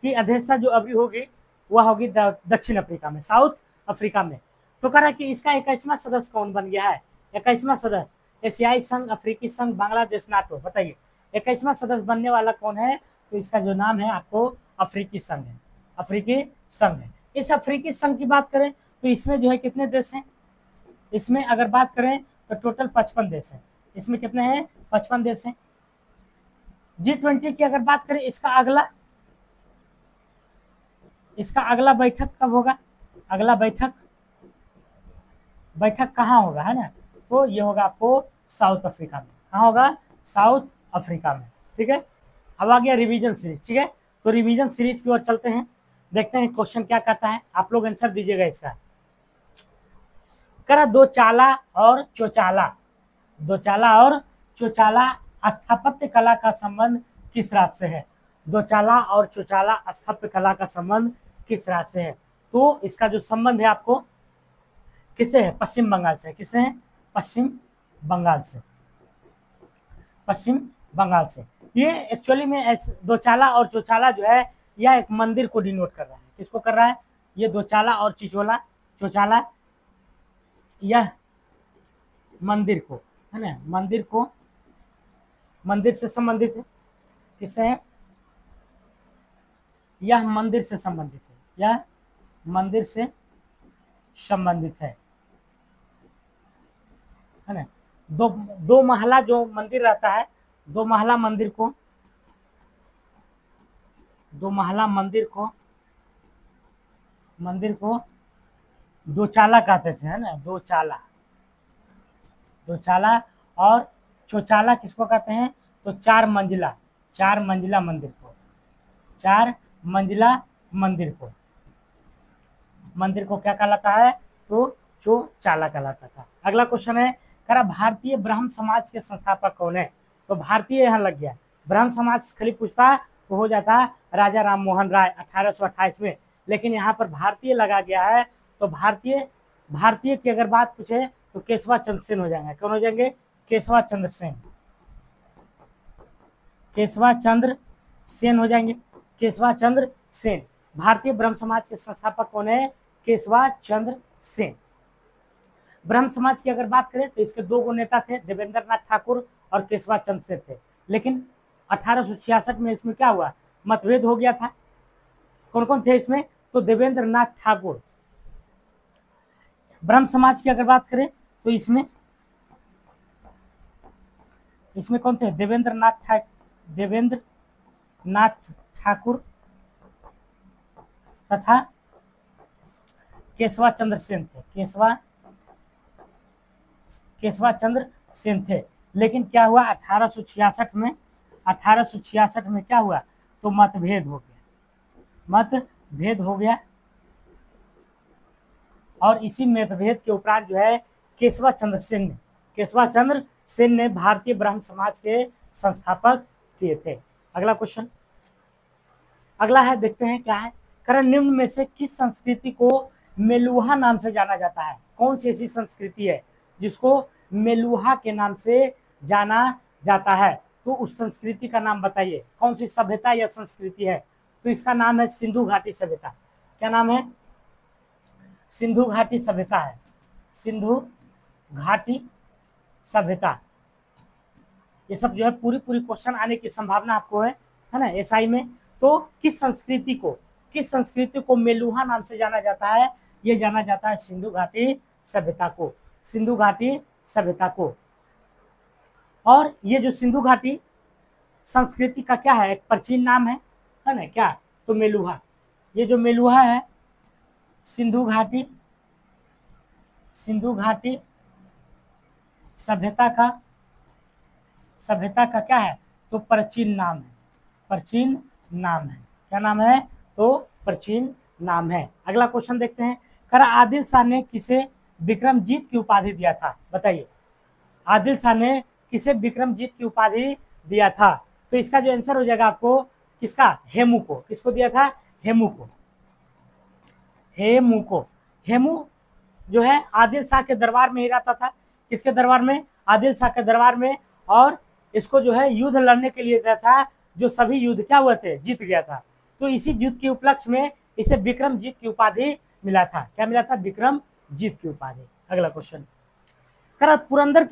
की अध्यक्षता जो अभी होगी वह होगी दक्षिण अफ्रीका में, साउथ अफ्रीका में। तो कह रहा है कि इसका 21वां सदस्य कौन बन गया है? 21वां सदस्य एशियाई संघ, अफ्रीकी संघ, बांग्लादेश, नाटो। बताइए 21वां सदस्य बनने वाला कौन है? तो इसका जो नाम है आपको अफ्रीकी संघ है, अफ्रीकी संघ है। इस अफ्रीकी संघ की बात करें तो इसमें जो है कितने देश हैं? इसमें अगर बात करें तो टोटल 55 देश हैं। इसमें कितने हैं? 55 देश हैं। G20 की अगर बात करें इसका अगला बैठक कब होगा? अगला बैठक कहाँ होगा, है ना? तो ये होगा आपको साउथ अफ्रीका में। कहाँ होगा? साउथ अफ्रीका में। ठीक है, अब आ गया रिवीजन सीरीज। ठीक है, तो रिवीजन सीरीज की ओर चलते हैं, देखते हैं क्वेश्चन क्या कहता है। आप लोग आंसर दीजिएगा इसका। दो चाला और चौचाला स्थापत्य कला का संबंध किस राज्य से है? दो चाला और चौचाला स्थापत्य कला का संबंध किस राज्य से है? तो इसका जो संबंध है आपको किससे है? पश्चिम बंगाल से। किससे है? पश्चिम बंगाल से। ये एक्चुअली में दो चाला और चौचाला जो है यह एक मंदिर को डिनोट कर रहा है। किसको कर रहा है? ये दो चाला और चौचाला यह मंदिर को, है ना, मंदिर से संबंधित है। किससे है? यह मंदिर से संबंधित है, है ना। दो महला जो मंदिर रहता है, दो महला मंदिर को दो चाला कहते थे, है ना, दो चाला। और चौचाला किसको कहते हैं? तो चार मंजिला मंदिर को क्या कहलाता है? तो चौचाला कहलाता था। अगला क्वेश्चन है, भारतीय ब्रह्म समाज के संस्थापक कौन है? तो भारतीय यहाँ लग गया, ब्रह्म समाज खाली पूछता तो हो जाता राजा राम मोहन राय 1828 में, लेकिन यहाँ पर भारतीय लगा गया है। तो भारतीय की अगर बात पूछे तो केशवा चंद्र सेन हो जाएंगे। कौन हो जाएंगे? केशवा चंद्र सेन हो जाएंगे। केशवा चंद्र सेन। भारतीय ब्रह्म समाज के संस्थापक कौन है? केशवा चंद्र सेन। ब्रह्म समाज की अगर बात करें तो इसके 2 नेता थे, देवेंद्र नाथ ठाकुर और केशवा चंद्र सेन थे। लेकिन 1866 में इसमें क्या हुआ? मतभेद हो गया था। कौन कौन थे इसमें? तो देवेंद्र नाथ ठाकुर ब्रह्म समाज की अगर बात करें तो इसमें कौन थे? देवेंद्र नाथ ठाकुर तथा केशवा चंद्र सेन थे। केशवा चंद्र सेन थे। लेकिन क्या हुआ 1866 में क्या हुआ? तो मतभेद हो गया और इसी मतभेद के उपरांत जो है केशवा चंद्र सेन ने भारतीय ब्रह्म समाज के संस्थापक किए थे। अगला क्वेश्चन, अगला है, देखते हैं क्या है। करण निम्न में से किस संस्कृति को मेलुहा नाम से जाना जाता है? कौन सी ऐसी संस्कृति है जिसको मेलुहा के नाम से जाना जाता है? तो उस संस्कृति का नाम बताइए, कौन सी सभ्यता या संस्कृति है? तो इसका नाम है सिंधु घाटी सभ्यता। क्या नाम है? सिंधु घाटी सभ्यता है। सिंधु घाटी सभ्यता। ये सब जो है पूरी क्वेश्चन आने की संभावना आपको है ना एसआई में। तो किस संस्कृति को मेलुहा नाम से जाना जाता है? ये जाना जाता है सिंधु घाटी सभ्यता को। और ये जो सिंधु घाटी संस्कृति का क्या है? एक प्राचीन नाम है ना क्या? तो मेलुहा। ये जो मेलुहा है सिंधु घाटी सभ्यता का क्या है? तो प्राचीन नाम है। क्या नाम है? तो प्राचीन नाम है। अगला क्वेश्चन देखते हैं। करा आदिल शाह ने किसे विक्रमजीत की उपाधि दिया था? बताइए, आदिल शाह ने किसे विक्रमजीत की उपाधि दिया था? तो इसका जो आंसर हो जाएगा आपको किसका? हेमू को। किसको दिया था? हेमू को। हेमू जो है आदिल शाह के दरबार में ही रहता था। किसके दरबार में? आदिल शाह के दरबार में। और इसको जो है युद्ध लड़ने के लिए दिया था, जो सभी युद्ध क्या हुए थे? जीत गया था। तो इसी युद्ध के उपलक्ष्य में इसे विक्रमजीत की उपाधि मिला था। क्या मिला था? विक्रमजीत की उपाधि। अगला क्वेश्चन, पुरंदर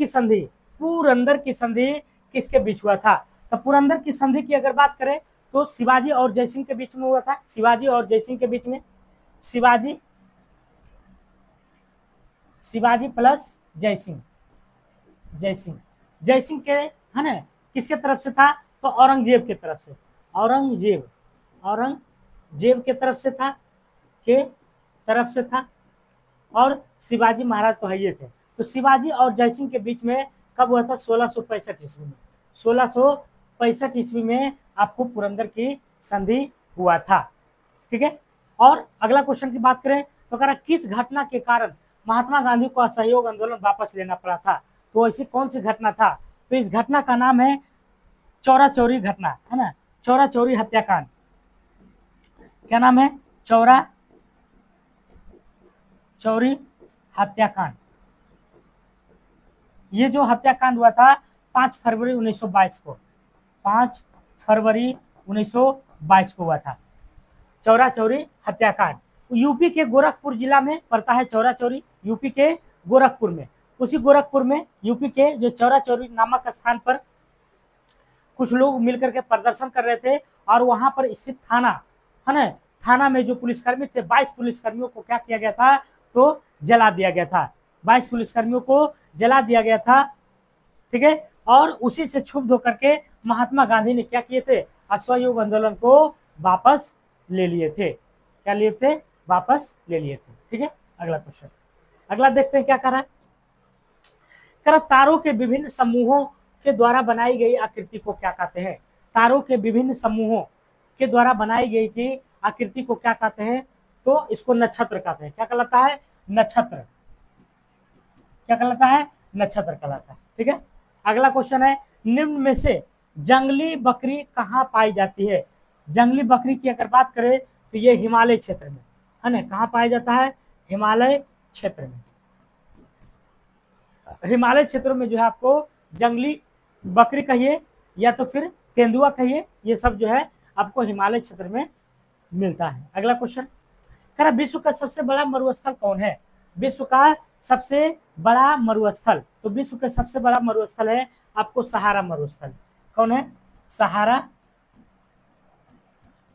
की संधि किसके बीच हुआ था? तो पुरंदर की संधि की अगर बात करें तो शिवाजी और जयसिंह के बीच में हुआ था। शिवाजी प्लस जयसिंह के है ना किसके तरफ से था? तो औरंगजेब के तरफ से। औरंगजेब के तरफ से था। और शिवाजी महाराज तो है ये थे। तो शिवाजी और जयसिंह के बीच में कब हुआ था? 1665 ईस्वी में। 1665 ईस्वी में आपको पुरंदर की संधि हुआ था। ठीक है। और अगला क्वेश्चन की बात करें तो कह रहा किस घटना के कारण महात्मा गांधी को असहयोग आंदोलन वापस लेना पड़ा था? तो ऐसी कौन सी घटना था? तो इस घटना का नाम है चौरा चौरी घटना, है ना, चौरा चौरी हत्याकांड। क्या नाम है? चौरा चौरी हत्याकांड। ये जो हत्याकांड हुआ था 5 फरवरी 1922 को, 5 फरवरी 1922 को हुआ था चौरा चौरी हत्याकांड। यूपी के गोरखपुर जिला में पड़ता है चौरा चौरी, यूपी के गोरखपुर में। उसी गोरखपुर में यूपी के जो चौरा चौरी नामक स्थान पर कुछ लोग मिलकर के प्रदर्शन कर रहे थे और वहां पर स्थित थाना है ना, थाना में जो पुलिसकर्मी थे 22 पुलिसकर्मियों को क्या किया गया था? तो जला दिया गया था। 22 पुलिसकर्मियों को जला दिया गया था। ठीक है। और उसी से क्षुब्ध होकर के महात्मा गांधी ने क्या किए थे? असहयोग आंदोलन को वापस ले लिए थे। क्या लिए थे? वापस ले लिए थे। ठीक है। अगला क्वेश्चन, अगला देखते हैं क्या कर रहा है। तारों के विभिन्न समूहों के द्वारा बनाई गई आकृति को क्या कहते हैं? तारों के विभिन्न समूहों के द्वारा बनाई गई की आकृति को क्या कहते हैं? तो इसको नक्षत्र कहते हैं। क्या कहलाता है? नक्षत्र। क्या कहलाता है? नक्षत्र कहलाता है। ठीक है। अगला क्वेश्चन है, निम्न में से जंगली बकरी कहाँ पाई जाती है? जंगली बकरी की अगर बात करें तो ये हिमालय क्षेत्र में है ना। कहाँ पाया जाता है? हिमालय क्षेत्र में। हिमालय क्षेत्रों में जो है आपको जंगली बकरी कहिए या तो फिर तेंदुआ कहिए, ये सब जो है आपको हिमालय क्षेत्र में मिलता है। अगला क्वेश्चन, कह विश्व का सबसे बड़ा मरुस्थल कौन है? विश्व का सबसे बड़ा मरुस्थल, तो विश्व का सबसे बड़ा मरुस्थल है आपको सहारा मरुस्थल। कौन है? सहारा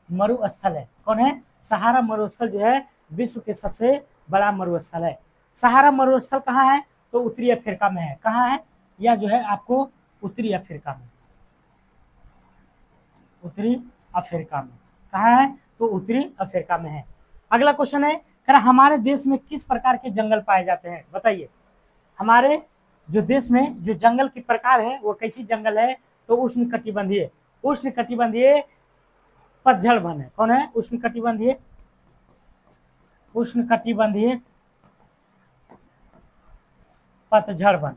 मरुस्थल है। कौन है? सहारा मरुस्थल जो है विश्व के सबसे बड़ा मरुस्थल है। सहारा मरुस्थल कहाँ है? तो उत्तरी अफ्रीका में है। कहाँ है? यह जो है आपको उत्तरी अफ्रीका में, उत्तरी अफ्रीका में। कहाँ है? तो उत्तरी अफ्रीका में है। अगला क्वेश्चन है, कह हमारे देश में किस प्रकार के जंगल पाए जाते हैं? बताइए। हमारे जो देश में जो जंगल की प्रकार है वो कैसी जंगल है? तो उष्णकटिबंधीय, उष्णकटिबंधीय पतझड़ वन है। कौन है? उष्णकटिबंधीय, उष्णकटिबंधीय पतझड़ वन,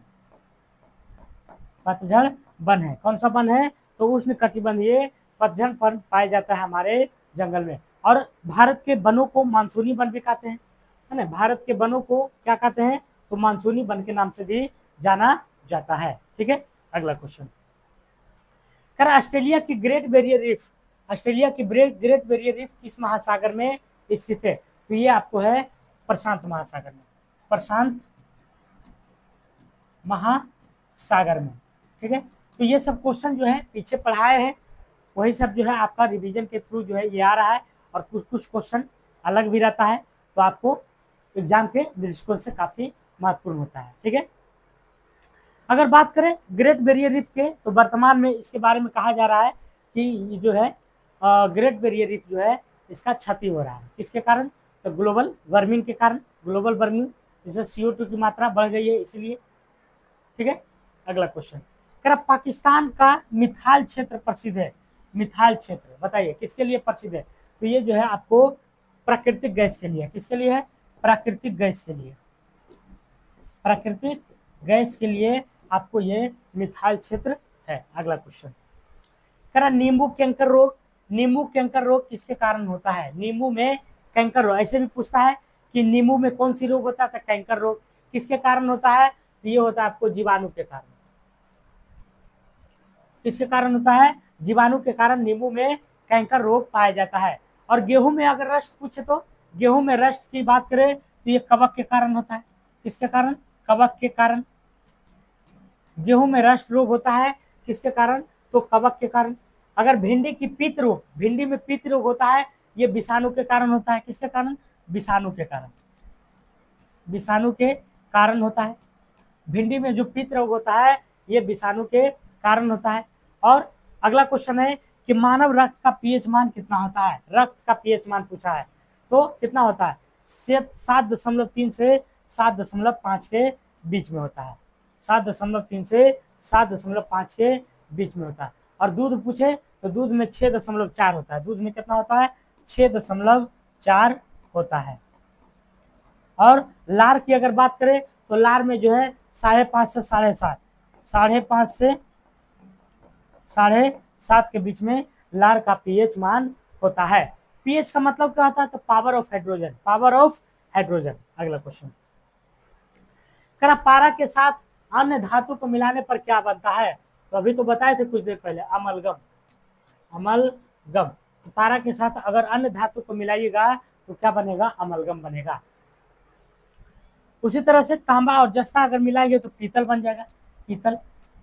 पतझड़ वन है। कौन सा वन है? तो उष्णकटिबंधीय पतझड़ वन पाया जाता है हमारे जंगल में। और भारत के वनों को मानसूनी वन भी कहते हैं, है ना। भारत के वनों को क्या कहते हैं? तो मानसूनी वन के नाम से भी जाना जाता है। ठीक है, अगला क्वेश्चन, कर ऑस्ट्रेलिया की ग्रेट बैरियर रीफ, ऑस्ट्रेलिया की ग्रेट बैरियर रीफ किस महासागर में स्थित है? तो ये आपको है प्रशांत महासागर में, प्रशांत महासागर में। ठीक है, तो ये सब क्वेश्चन जो है पीछे पढ़ाए हैं, वही सब जो है आपका रिवीजन के थ्रू जो है ये आ रहा है। और कुछ कुछ क्वेश्चन अलग भी रहता है, तो आपको एग्जाम के दृष्टिकोण से काफी महत्वपूर्ण होता है। ठीक है, अगर बात करें ग्रेट बैरियर रीफ के, तो वर्तमान में इसके बारे में कहा जा रहा है कि ये जो है ग्रेट बैरियर रीफ जो है इसका क्षति हो रहा है। किसके कारण? तो ग्लोबल वार्मिंग के कारण, ग्लोबल वार्मिंग जिससे CO2 की मात्रा बढ़ गई है इसलिए। ठीक है, अगला क्वेश्चन, क्या पाकिस्तान का मिथाइल क्षेत्र प्रसिद्ध है? मिथाइल क्षेत्र बताइए किसके लिए प्रसिद्ध है? तो ये जो है आपको प्राकृतिक गैस के लिए। किसके लिए है? प्राकृतिक गैस के लिए, प्राकृतिक गैस के लिए आपको ये मिथाइल क्षेत्र है। अगला क्वेश्चन, करा नींबू कैंकर रोग, नींबू कैंकर रोग किसके कारण होता है? नींबू में कैंकर रोग, ऐसे भी पूछता है कि नींबू में कौन सी रोग होता है? तो कैंकर रोग किसके कारण होता है? तो ये होता है आपको जीवाणु के कारण। किसके कारण होता है? जीवाणु के कारण नींबू में कैंकर रोग पाया जाता है। और गेहूं में अगर रस्ट पूछे तो गेहूं में रस्ट की बात करें तो ये कवक के कारण होता है। किसके कारण? कवक के कारण गेहूं में रस्ट रोग होता है। किसके कारण? तो कवक के कारण। अगर भिंडी की पित्त रोग, भिंडी में पित्त रोग होता है, ये विषाणु के कारण होता है। किसके कारण? विषाणु के कारण, विषाणु के कारण होता है। भिंडी में जो पित्त रोग होता है ये विषाणु के कारण होता है। और अगला क्वेश्चन है कि मानव रक्त का पीएच मान कितना होता है? रक्त का पीएच मान पूछा है, तो कितना होता है? 7.3 से 7.5 के बीच में होता है। 7.3 से 7.5 के बीच में होता है। और दूध पूछे तो दूध में 6.4 होता है। दूध में कितना होता है? 6.4 होता है। और लार की अगर बात करें तो लार में जो है 5.5 से 7.5, 5.5 से 7.5 के बीच में लार का पीएच मान होता है। पीएच का मतलब क्या होता है? तो power of hydrogen, power of hydrogen. अगला क्वेश्चन, करा पारा के साथ अन्य धातु को मिलाने पर क्या बनता है? तो अभी तो बताए थे कुछ देर पहले, अमलगम, अमलगम। तो पारा के साथ अगर अन्य धातु को मिलाइएगा तो क्या बनेगा? अमलगम बनेगा। उसी तरह से तांबा और जस्ता अगर मिलाएंगे तो पीतल बन जाएगा, पीतल।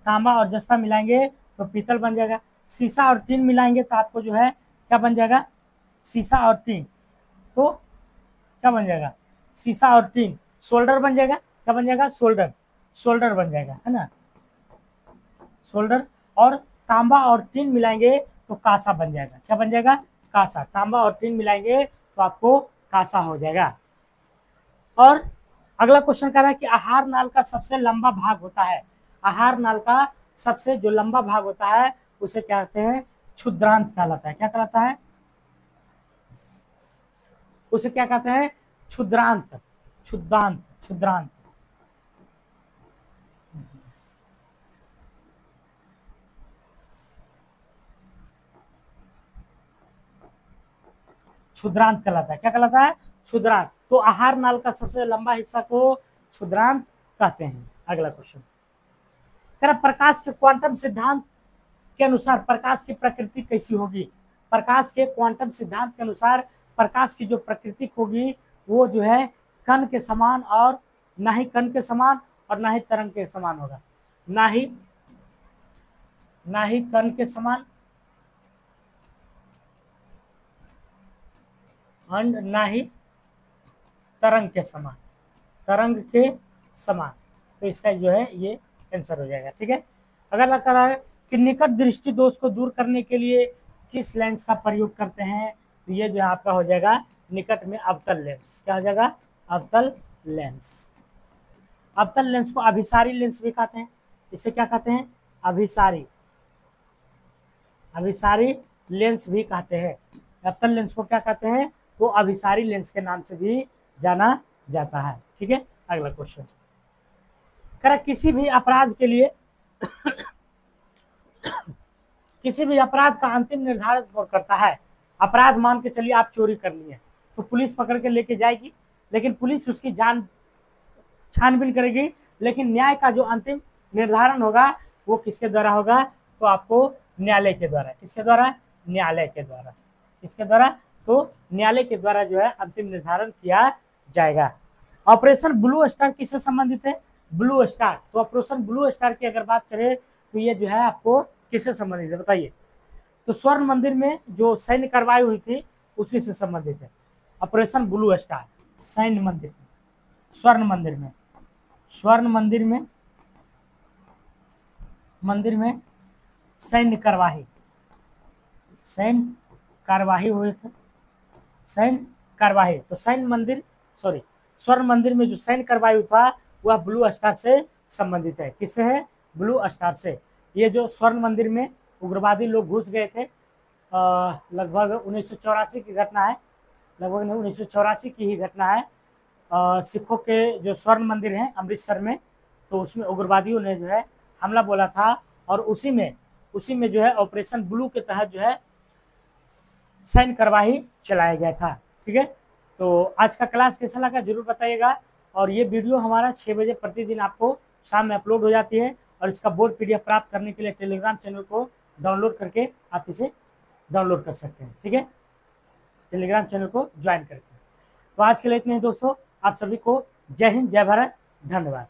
तांबा और जस्ता मिलाएंगे तो पीतल बन जाएगा। सीसा और टीन मिलाएंगे तो आपको जो है क्या बन जाएगा? सीसा और टीन, तो क्या बन जाएगा? सीसा और टीन, सोल्डर बन जाएगा। क्या बन जाएगा? सोल्डर, सोल्डर बन जाएगा, है ना, सोल्डर। और तांबा और टीन मिलाएंगे तो कांसा बन जाएगा। क्या बन जाएगा? कांसा। तांबा और टीन मिलाएंगे तो आपको कांसा हो जाएगा। और अगला क्वेश्चन कह रहा है कि आहार नाल का सबसे लंबा भाग होता है। आहार नाल का सबसे जो लंबा भाग होता है उसे क्या कहते हैं? क्षुद्रांत कहलाता है। क्या कहलाता है? उसे क्या कहते हैं? क्षुद्रांत, क्षुद्रांत, क्षुद्रांत। क्षुद्रांत कहलाता है। क्या कहलाता है? क्षुद्रांत। तो आहार नाल का सबसे लंबा हिस्सा को क्षुद्रांत कहते हैं। अगला क्वेश्चन, प्रकाश के क्वांटम सिद्धांत के अनुसार प्रकाश की प्रकृति कैसी होगी? प्रकाश के क्वांटम सिद्धांत के अनुसार प्रकाश की जो प्रकृति होगी वो जो है कण के समान, और ना ही कण के समान और ना ही तरंग के समान होगा। ना ही कण के समान और ना ही तरंग के समान। तरंग के समान। तो इसका जो है ये आंसर हो जाएगा। ठीक है, अगला कह रहा है कि निकट दृष्टि दोष को दूर करने के लिए किस लेंस का प्रयोग करते हैं? तो ये जो है आपका हो जाएगा निकट में अवतल लेंस। क्या हो जाएगा? अवतल लेंस। अवतल लेंस को अभिसारी लेंस भी कहते हैं। इसे क्या कहते हैं? अभिसारी, अभिसारी लेंस भी कहते हैं। अवतल लेंस को क्या कहते हैं? तो अभिसारी लेंस के नाम से भी जाना जाता है। ठीक है, अगला क्वेश्चन कह किसी भी अपराध के लिए किसी भी अपराध का अंतिम निर्धारण कौन करता है? अपराध मान के चलिए आप चोरी कर लिए तो पुलिस पकड़ के लेके जाएगी, लेकिन पुलिस उसकी जान छानबीन करेगी, लेकिन न्याय का जो अंतिम निर्धारण होगा वो किसके द्वारा होगा? तो आपको न्यायालय के द्वारा। किसके द्वारा? न्यायालय के द्वारा। किसके द्वारा? तो न्यायालय के द्वारा जो है अंतिम निर्धारण किया जाएगा। ऑपरेशन ब्लू स्टार किससे संबंधित है? Blue star. तो ऑपरेशन ब्लू स्टार की अगर बात करें तो ये जो है आपको किससे संबंधित है बताइए? तो स्वर्ण मंदिर में जो सैन्य कार्रवाई हुई थी उसी से संबंधित है। ऑपरेशन ब्लू स्टार सैन्य मंदिर में, स्वर्ण मंदिर में, स्वर्ण मंदिर में सैन्य कार्यवाही हुए थे। सैन्य कार्यवाही, तो सैन्य मंदिर स्वर्ण मंदिर में जो सैन्य कार्यवाही था वह ब्लू स्टार से संबंधित है। किससे है? ब्लू स्टार से। ये जो स्वर्ण मंदिर में उग्रवादी लोग घुस गए थे, लगभग 1984 की घटना है, लगभग 1984 की ही घटना है। सिखों के जो स्वर्ण मंदिर है अमृतसर में, तो उसमें उग्रवादियों ने जो है हमला बोला था, और उसी में जो है ऑपरेशन ब्लू के तहत जो है सैन्य कार्यवाही चलाया गया था। ठीक है, तो आज का क्लास कैसा लगा जरूर बताइएगा। और ये वीडियो हमारा 6 बजे प्रतिदिन आपको शाम में अपलोड हो जाती है, और इसका बोर्ड PDF प्राप्त करने के लिए टेलीग्राम चैनल को डाउनलोड करके आप इसे डाउनलोड कर सकते हैं। ठीक है, टेलीग्राम चैनल को ज्वाइन करके। तो आज के लिए इतने ही दोस्तों, आप सभी को जय हिंद, जय भारत, धन्यवाद।